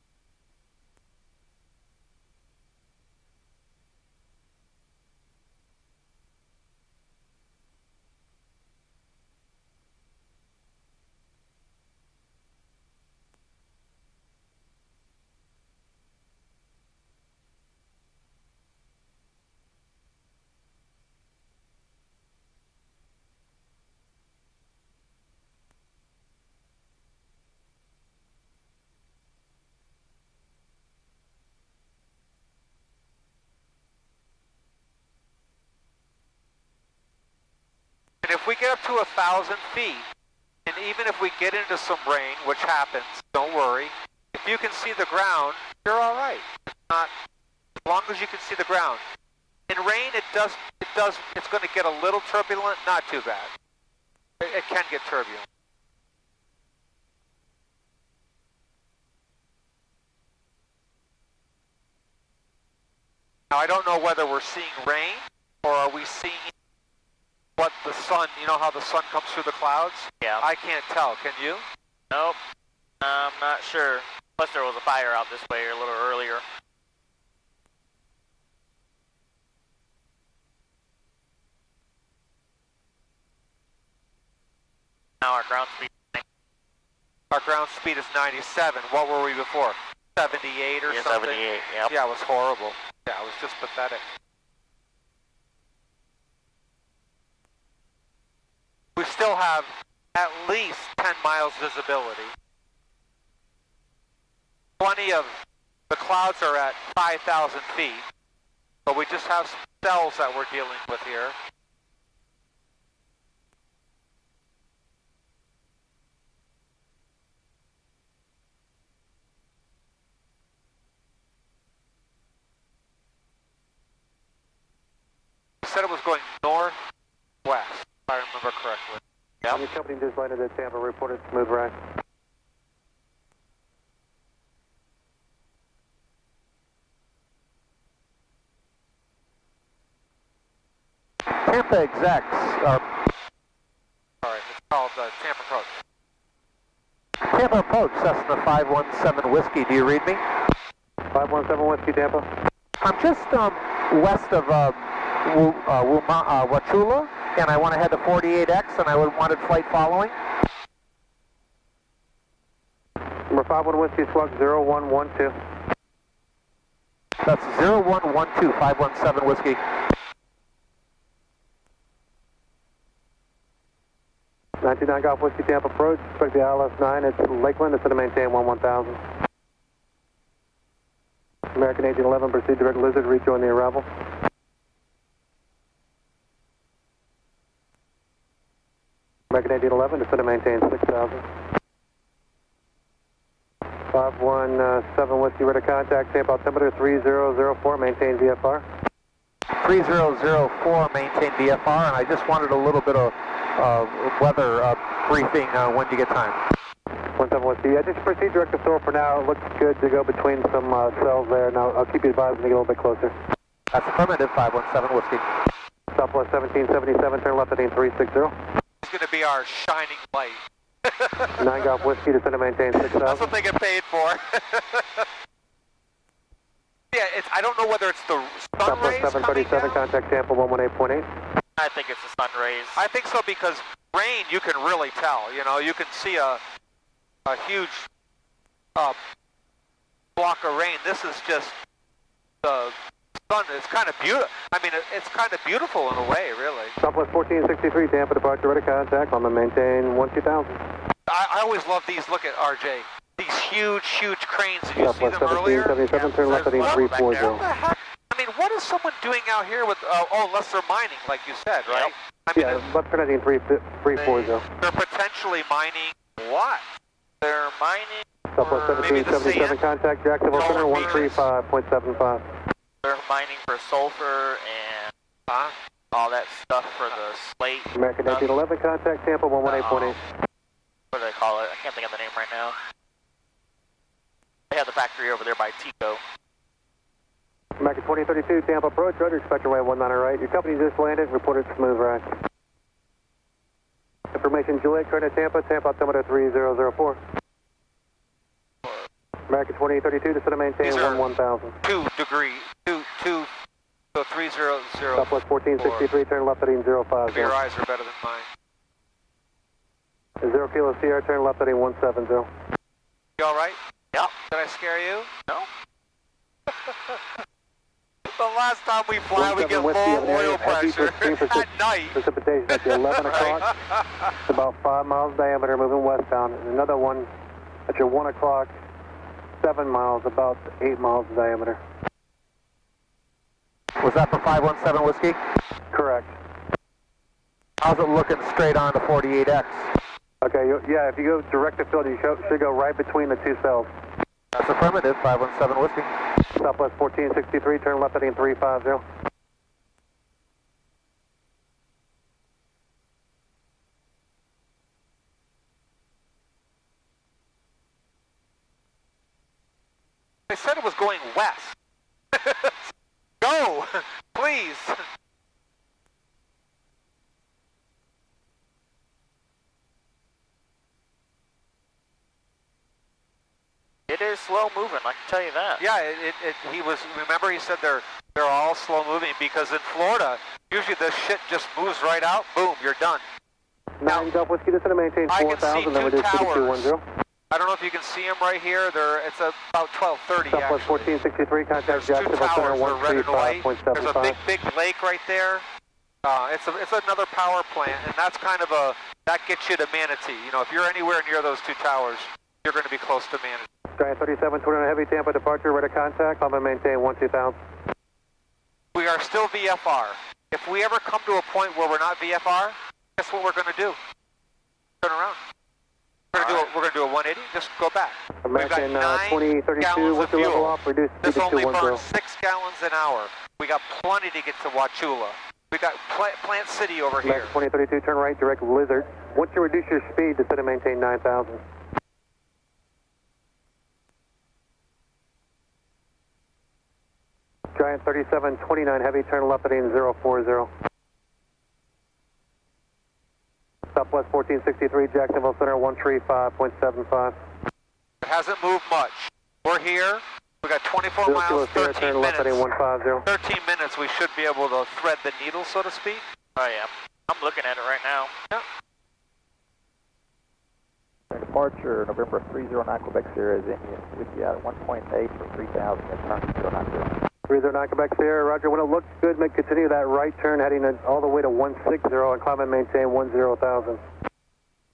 And if we get up to 1,000 feet, and even if we get into some rain, which happens, don't worry. If you can see the ground, you're all right. It's not, as long as you can see the ground. In rain, it's going to get a little turbulent, not too bad. It can get turbulent. Now, I don't know whether we're seeing rain or are we seeing what the sun, you know how the sun comes through the clouds? Yeah. I can't tell, can you? Nope. I'm not sure. Plus there was a fire out this way a little earlier. Now our ground speed. Our ground speed is 97. What were we before? 78 or Yeah, something? 78, yep. Yeah, it was horrible. Yeah, it was just pathetic. We still have at least 10 miles visibility. Plenty of the clouds are at 5,000 feet, but we just have some cells that we're dealing with here. Said it was going northwest, if I remember correctly. Yeah. Your company just landed at Tampa, reported smooth ride. Tampa execs are... Sorry, it's called Tampa Approach. Tampa Approach, Cessna 517 Whiskey, do you read me? 517 Whiskey, Tampa. I'm just west of Wachula, and I want to head to 48X, and I wanted flight following. Number 51 Whiskey, slug 0112. That's 0112, 517 Whiskey. 99 Golf Whiskey, Tampa Approach. Expect the ILS 9 at Lakeland. It's going to maintain 11,000. American 1811, proceed direct Lizard, rejoin the arrival. American 1811, it's going to maintain 6,000. 517 Whiskey, ready to contact, Tampa altimeter 3004, maintain VFR. 3004, maintain VFR, and I just wanted a little bit of weather briefing when do you get time. 17 Whiskey, yeah, just proceed direct to Thor for now. It looks good to go between some cells there. Now I'll keep you advised when you get a little bit closer. That's affirmative, 517 Whiskey. Southwest 1777, turn left heading 360. It's going to be our shining light. 9 Golf Whiskey, descend to maintain 6,000. That's what they get paid for. Yeah, I don't know whether it's the sun rays coming 737, down. contact Tampa 118.8. I think it's the sun rays. I think so because rain, you can really tell. You know, you can see a huge block of rain. This is just the sun. It's kind of beautiful. I mean, it's kind of beautiful in a way, really. Southwest 1463, Tampa departure, ready contact. I'm going to maintain 12,000. I always love these. Look at RJ. These huge, huge cranes. Did you see Southwest them earlier? 1777, turn left heading 340. What the heck? I mean, what is someone doing out here with, unless they're mining, like you said, right? I mean, Yeah, left turn heading 340. They're potentially mining what? They're mining. Southwest maybe the 1777, sand? contact Jacksonville Center 135.75. They're mining for sulfur and all that stuff for the slate. American 1811, contact Tampa 118.8. What do they call it? I can't think of the name right now. They have the factory over there by Tico. American 2032, Tampa approach, roger, expect runway 19 right. Your company just landed, reported smooth ride. Information Juliet, current at Tampa, Tampa altimeter 3004. American 2032, descend to maintain 11,000. 2 degrees, 2, so 300. Southwest 1463, turn left heading 050. Your eyes are better than mine. 0 Kilo Sierra, turn left heading 170. You all right? Yep. Did I scare you? No. The last time we fly, we get low oil pressure at night. Precipitation at the 11 o'clock. It's about 5 miles diameter, moving westbound. And another one at your 1 o'clock, 7 miles, about 8 miles in diameter. Was that for 517 Whiskey? Correct. How's it looking straight on to 48X? Okay, yeah, if you go direct to field, you should go right between the two cells. That's affirmative, 517 Whiskey. Southwest 1463, turn left heading 350. They said it was going west. Go, please. is slow moving, I can tell you that. Yeah, he was, remember he said they're all slow moving because in Florida, usually this shit just moves right out, boom, you're done. 9 Golf Whiskey, just going to maintain 4,000, then we do 2210. I don't know if you can see them right here. It's about 1230 Southwest actually. 1463, contact There's two Jacksonville Center, towers that are red and white. There's a 135.75. big lake right there. It's another power plant, and that's kind of that gets you to Manatee. You know, if you're anywhere near those two towers, you're going to be close to Manatee. Giant 37, 29 heavy, Tampa departure, ready to contact. I'm going to maintain 12,000. We are still VFR. If we ever come to a point where we're not VFR, guess what we're going to do? Turn around. We're going to do a 180, just go back. American We've got 2032, gallons what's of the level fuel. off? Reduce This speed to only 210. burns 6 gallons an hour. We got plenty to get to Wachula. We got Plant City over here. American 2032, turn right, direct Lizard. Once you reduce your speed, instead of maintain 9,000. Giant 37, 29 heavy, turn left heading 040. Southwest 1463, Jacksonville Center, 135.75. It hasn't moved much. We're here. We got 24 0 miles, Kilo Sierra, 13 turn left heading minutes. 150. 13 minutes, we should be able to thread the needle, so to speak. Oh yeah, I'm looking at it right now. Yep. Departure November 309 Quebec Sierra is in with you at 1.8 for 3,000 and turn 090. 309 Quebec Sierra, roger. When it looks good, continue that right turn heading all the way to 160 and climb and maintain 10,000.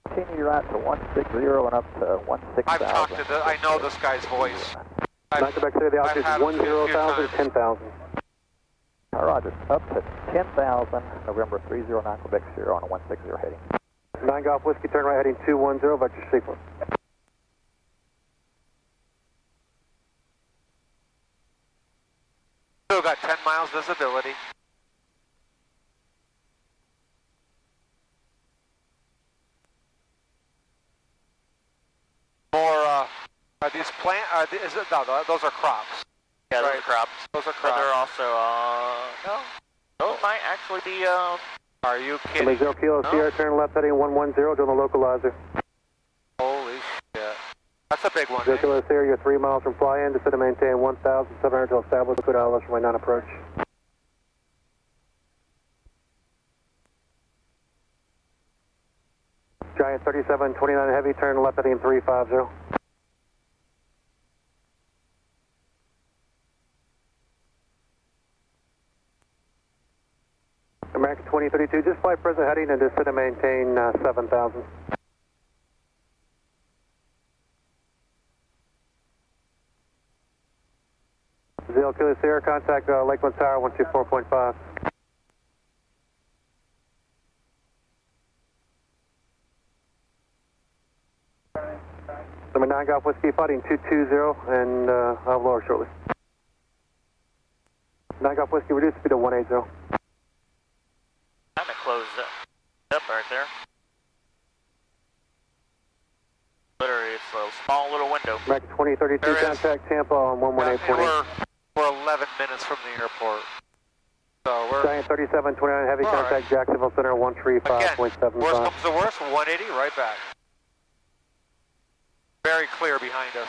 Continue right to 160 and up to 16,000. I've talked to I know this guy's voice. 9 Quebec Sierra, the altitude had is him a few 10,000, times. 10,000. Roger, up to 10,000, November 309 Quebec Sierra on a 160 heading. 9 Golf Whiskey, turn right heading 210, vector sequence. Still got 10 miles visibility. More, are these no, those are crops. Yeah, those Right. are crops. Those are But they're crops. also, no, those might actually be, Are you Number kidding? 0 Kilo No. Sierra, turn left heading 110, doing the localizer. Holy shit. That's a big one. 0 Eh? Kilo Sierra, you're 3 miles from fly-in, descend to maintain 1,700 to establish good ILS for my non-approach. Giant 37, 29 heavy, turn left heading 350. American 2032, just fly present heading and descend to maintain 7,000. Zero Kilo Sierra, contact Lakeland Tower 124.5. Number 9 Golf Whiskey, fighting 220, and I'll lower shortly. 9 Golf Whiskey, reduce speed to 180. kind of closed up right there. Literally, it's a small little window. American 2032, There is. contact Tampa on Yeah, and 118.8. we're 11 minutes from the airport. So we're, Giant 37, 29 heavy, All contact right. Jacksonville Center again, worst 135.75. comes to worst, 180, right back. Very clear behind us.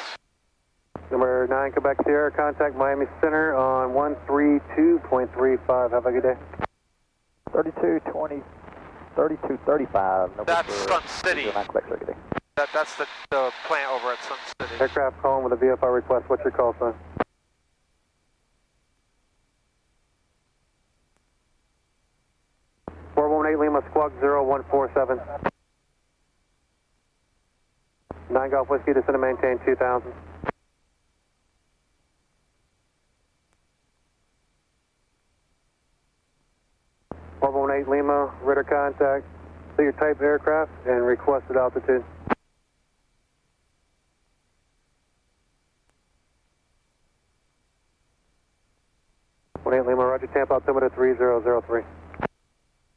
Number 9 Quebec Sierra, contact Miami Center on 132.35. Have a good day. 3220, 3235. That's Sun City. 309 Quebec Sierra, good day. That's the plant over at Sun City. Aircraft calling with a VFR request. What's your call sign? Lima Squawk 0147. 9 Golf Whiskey, descend to maintain 2000. Lima, radar contact, figure type aircraft, and requested altitude. Lima, Roger, Tampa, altimeter 3003.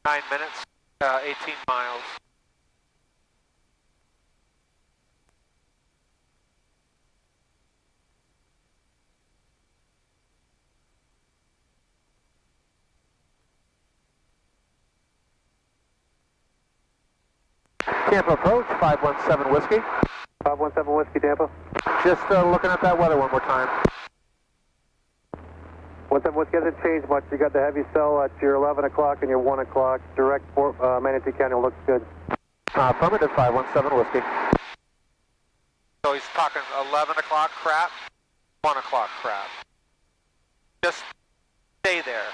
9 minutes, 18 miles. Tampa approach, 517 Whiskey. 517 Whiskey, Tampa. Just looking at that weather one more time. What's hasn't changed much. You got the heavy cell at your 11 o'clock and your 1 o'clock. Direct Fort Manatee County looks good. Affirmative, 517 Whiskey. So he's talking 11 o'clock crap, 1 o'clock crap. Just stay there.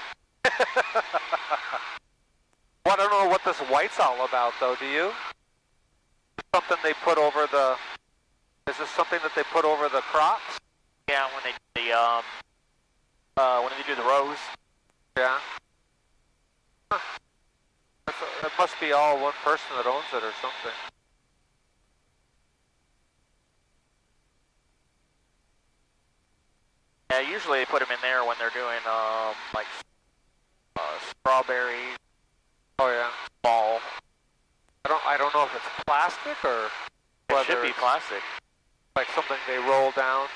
Well, I don't know what this white's all about, though, do you? Something they put over the... Is this something that they put over the crops? Yeah, when they do the rows. Yeah. Huh. It must be all one person that owns it or something. Yeah, usually they put them in there when they're doing like strawberry. Oh yeah. Fall. I don't know if it's plastic or It should be plastic. Like something they roll down.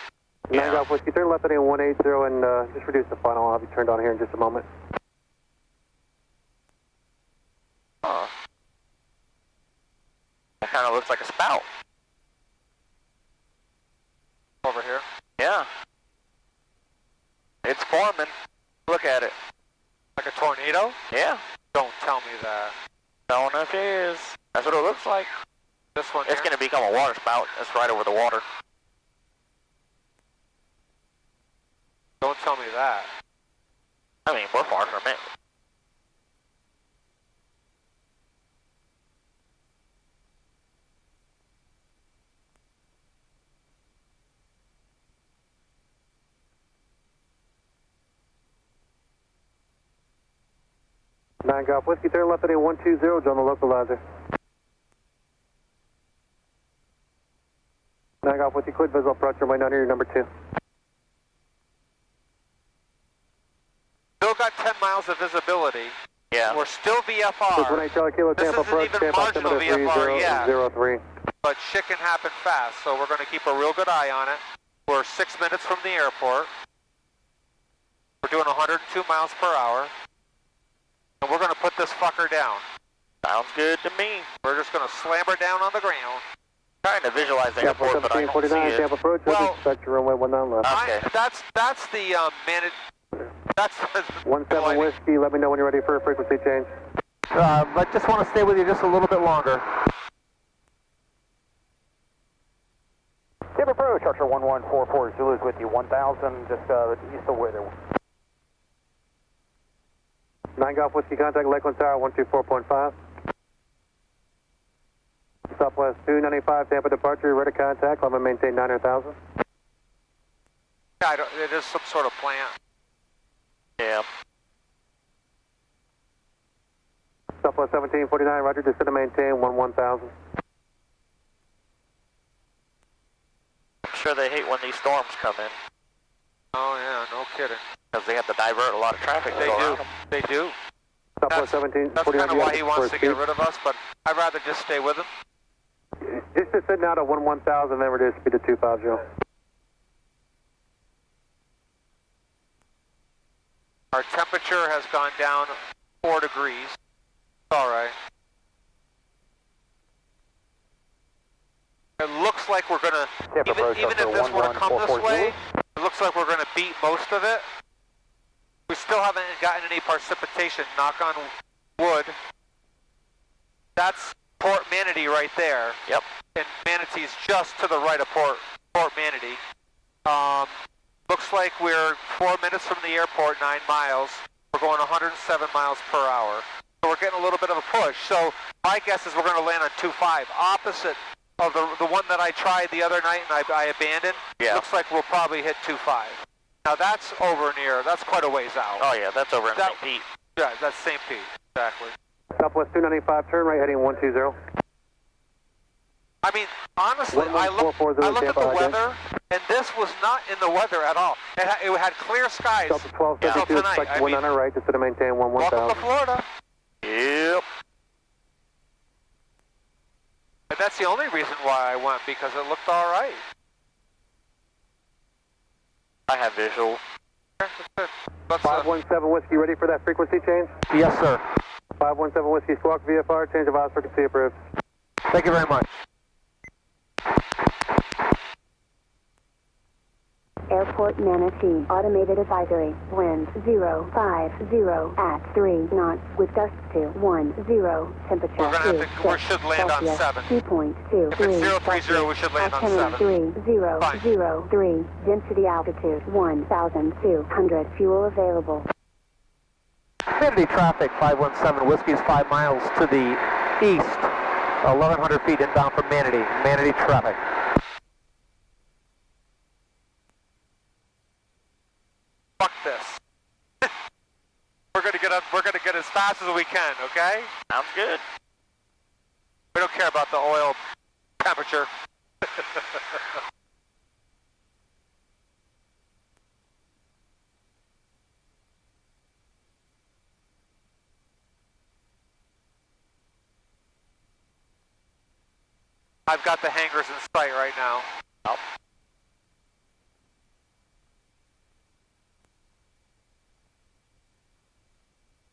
Yeah. 9 Golf Whiskey, turn left heading 180 and just reduce the funnel. I'll have you turned on here in just a moment. Huh. That kind of looks like a spout. Over here. Yeah. It's forming. Look at it. Like a tornado? Yeah. Don't tell me that. Don't know if it is. That's what it looks like. This one It's here? going to become a water spout. That's right over the water. Don't tell me that. I mean, we're far from it. Nine Golf Whiskey, turn left heading 120 on the localizer. 9 Golf Whiskey, cleared visual approach, right down here, your number 2. Still got 10 miles of visibility. Yeah. We're still VFR. 1 Charlie Kilo, This Tampa isn't approach, even Tampa marginal altimeter VFR yet. 3003. But shit can happen fast, so we're going to keep a real good eye on it. We're 6 minutes from the airport. We're doing 102 miles per hour. And we're going to put this fucker down. Sounds good to me. We're just going to slam her down on the ground. Trying to visualize the Tampa airport, but I don't see 1749, it. Tampa approach, Well- expect your runway 19 left. Okay. That's the that's 17 Whiskey, let me know when you're ready for a frequency change. I just want to stay with you just a little bit longer. Tampa Pro, Structure 1144, Zulu's with you, 1000, just east of weather. 9 Golf Whiskey, contact Lakeland Tower, 124.5. Southwest 295, Tampa departure, ready to contact, let me maintain 900,000. Yeah, it is some sort of plant. Yeah. Southwest 1749, roger, descend to maintain 11,000. I'm sure they hate when these storms come in, Oh yeah, no kidding. because they have to divert a lot of traffic. They to go do. around them. They do. Southwest That's 1749, kind of why he wants to get rid of us, but I'd rather just stay with him. Just descend now to 11,000, then reduce speed to 250. Our temperature has gone down 4 degrees. All right. It looks like we're gonna, even if this were to come this way, it looks like we're gonna beat most of it. We still haven't gotten any precipitation, knock on wood. That's Port Manatee right there. Yep. And Manatee's just to the right of Port Manatee. Looks like we're 4 minutes from the airport, 9 miles. We're going 107 miles per hour. So we're getting a little bit of a push. So my guess is we're going to land on 2.5, opposite of the one that I tried the other night and I abandoned. Yeah. Looks like we'll probably hit 2.5. Now that's over near, that's quite a ways out. Oh yeah, that's over in That- St. Pete. Yeah, that's St. Pete, exactly. Southwest 295, turn right heading 120. I mean, honestly, I looked at the weather, and this was not in the weather at all. It had clear skies Delta until 1232, tonight. expect I wind mean, on our right, descend to maintain welcome to 11,000. Florida. Yep. And that's the only reason why I went, because it looked all right. I have visual. Let's, 517 Whiskey, ready for that frequency change? yes, sir. 517 Whiskey, squawk VFR, change of voice frequency approved. Thank you very much. Airport Manatee. Automated advisory. Wind 050 at 3 knots with gusts to 10. Temperature We're gonna have to, we should land Celsius, on 7. 2.2. If it's 030, we should land on 7. 3003. Density altitude 1,200. Fuel available. Infinity traffic, 517 Whiskey is 5 miles to the east, 1,100 feet inbound from Manatee. Manatee traffic. Fuck this. We're gonna get as fast as we can, okay? Sounds good. We don't care about the oil temperature. I've got the hangars in sight right now. Oh.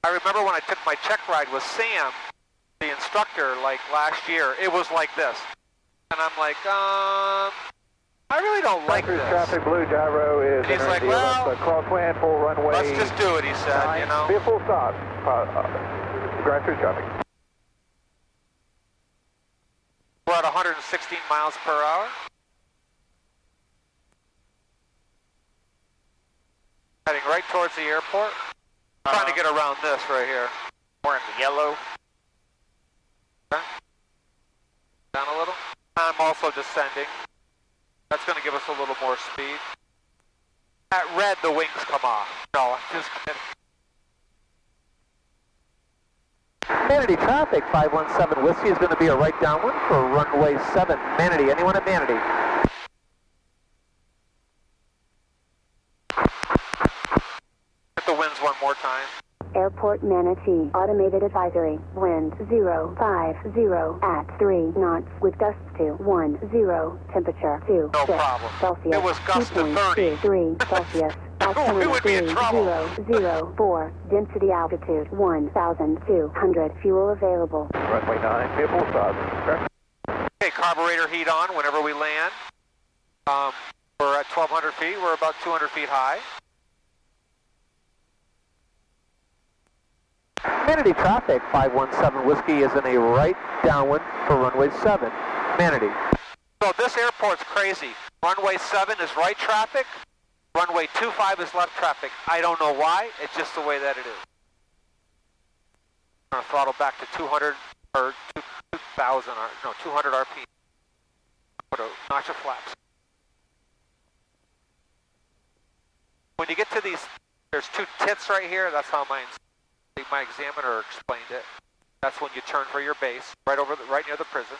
I remember when I took my check ride with Sam, the instructor, like last year, it was like this. And I'm like, I really don't like this. Traffic blue gyro is And he's like, well, crosswind, full runway. let's just do it, he said, you know. Be a full stop. Drive through traffic. We're at 116 miles per hour. Heading right towards the airport. Trying to get around this right here. We're in the yellow. Okay. Down a little. I'm also descending. That's going to give us a little more speed. At red, the wings come off. No, I'm just kidding. Manatee traffic, 517 Whiskey is going to be a right downwind for runway 7, Manatee. Anyone at Manatee? Hit the winds one more time. Airport Manatee. Automated advisory. Wind 050 at 3 knots with gusts to 10. Temperature 2. No problem. Celsius. It was gusts to 30. 3 Celsius. We would be in trouble. 004. Density altitude 1,200. Fuel available. Runway 9, be a full stop. Okay, carburetor heat on whenever we land. We're at 1,200 feet. We're about 200 feet high. Manatee traffic, 517 Whiskey is in a right downwind for runway 7, Manatee. So this airport's crazy. Runway 7 is right traffic. Runway 25 is left traffic. I don't know why. It's just the way that it is. I'm going to throttle back to 200 or 2,000 or no 200 RP. Put a notch of flaps. When you get to these, there's 2 tits right here. That's how my examiner explained it. That's when you turn for your base, right near the prison.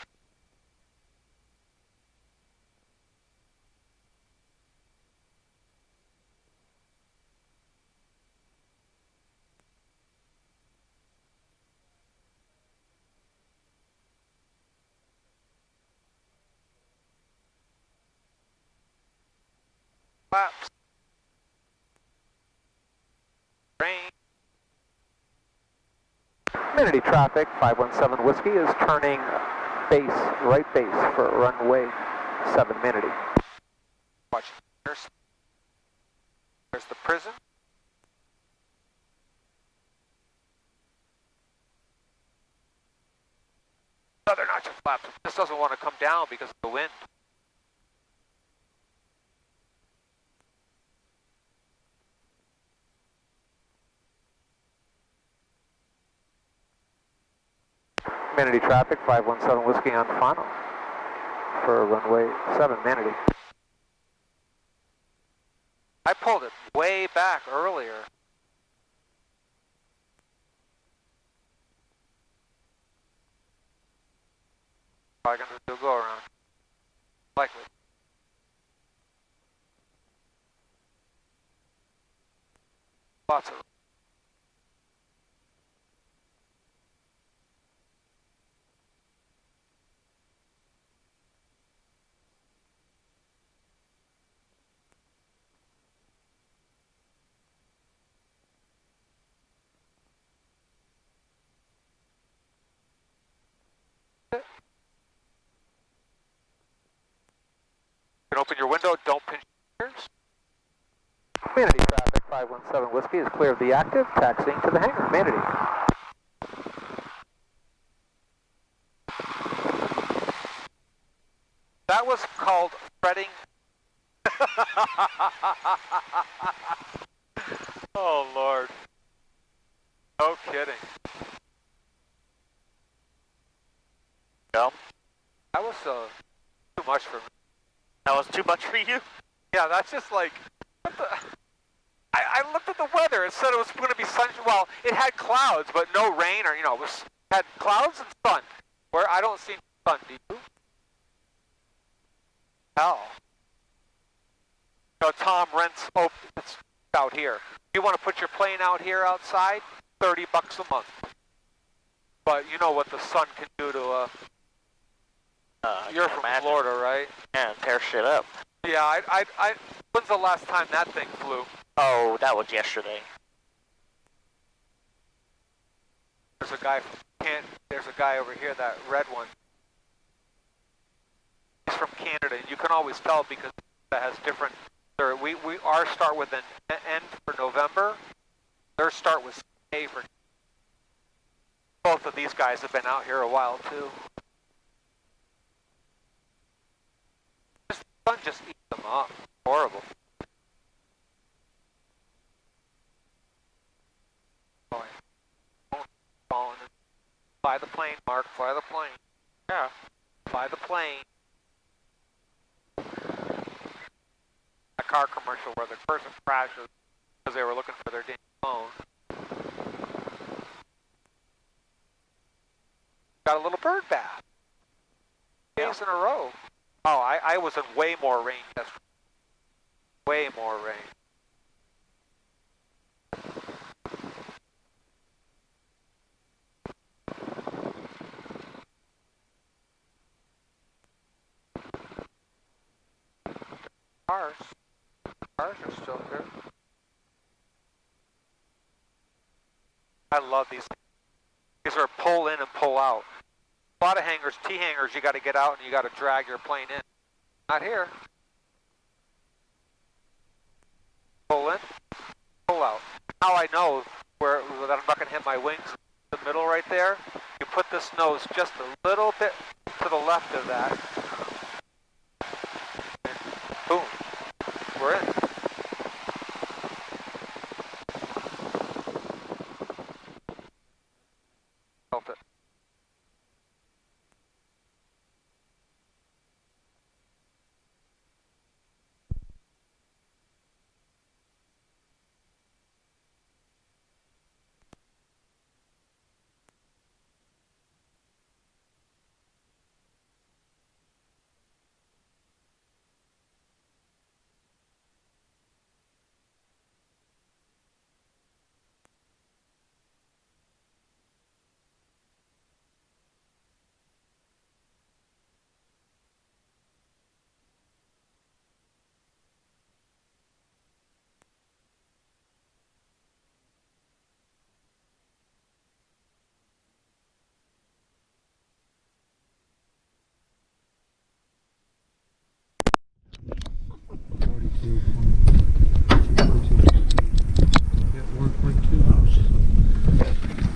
Flaps. Rain. Manatee traffic, 517 Whiskey is turning right base for runway 7, Manatee. Watch. There's the prison. Another notch of flaps. This doesn't want to come down because of the wind. Manatee traffic, 517 Whiskey on final for runway 7, Manatee. I pulled it way back earlier. Probably going to do a go around. Likely. Lots of them. You can open your window, don't pinch your ears. Manatee traffic, 517 Whiskey is clear of the active, taxiing to the hangar. Manatee. That was called fretting. Oh, Lord. No kidding. Yeah. That was too much for me. That was too much for you? Yeah, that's just like... What the... I looked at the weather. It said it was going to be sunshine. Well, it had clouds, but no rain, or, you know, it had clouds and sun. Where I don't see sun, do you? Hell. You know, Tom rents it's out here. If you want to put your plane out here outside, $30 a month. But you know what the sun can do to a... you're from Florida, right? Yeah, tear shit up. Yeah, when's the last time that thing flew? Oh, that was yesterday. There's a guy there's a guy over here, that red one. He's from Canada, and you can always tell because that has different... Our start with an N for November. Their start was A for... Both of these guys have been out here a while, too. The sun just eats them up. Horrible. Fly the plane, Mark. Fly the plane. Yeah. Fly the plane. A car commercial where the person crashes because they were looking for their damn phone. Got a little bird bath. Days in a row. Oh, I was in way more rain yesterday. Way more rain. Cars are still here. I love these. These are pull in and pull out. A lot of hangars, T hangars, you got to get out and you got to drag your plane in. Not here. Pull in, pull out. How I know that I'm not going to hit my wings in the middle right there, you put this nose just a little bit to the left of that. Boom. We're in. Felt it.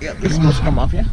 Yep, this is supposed to come off, yeah?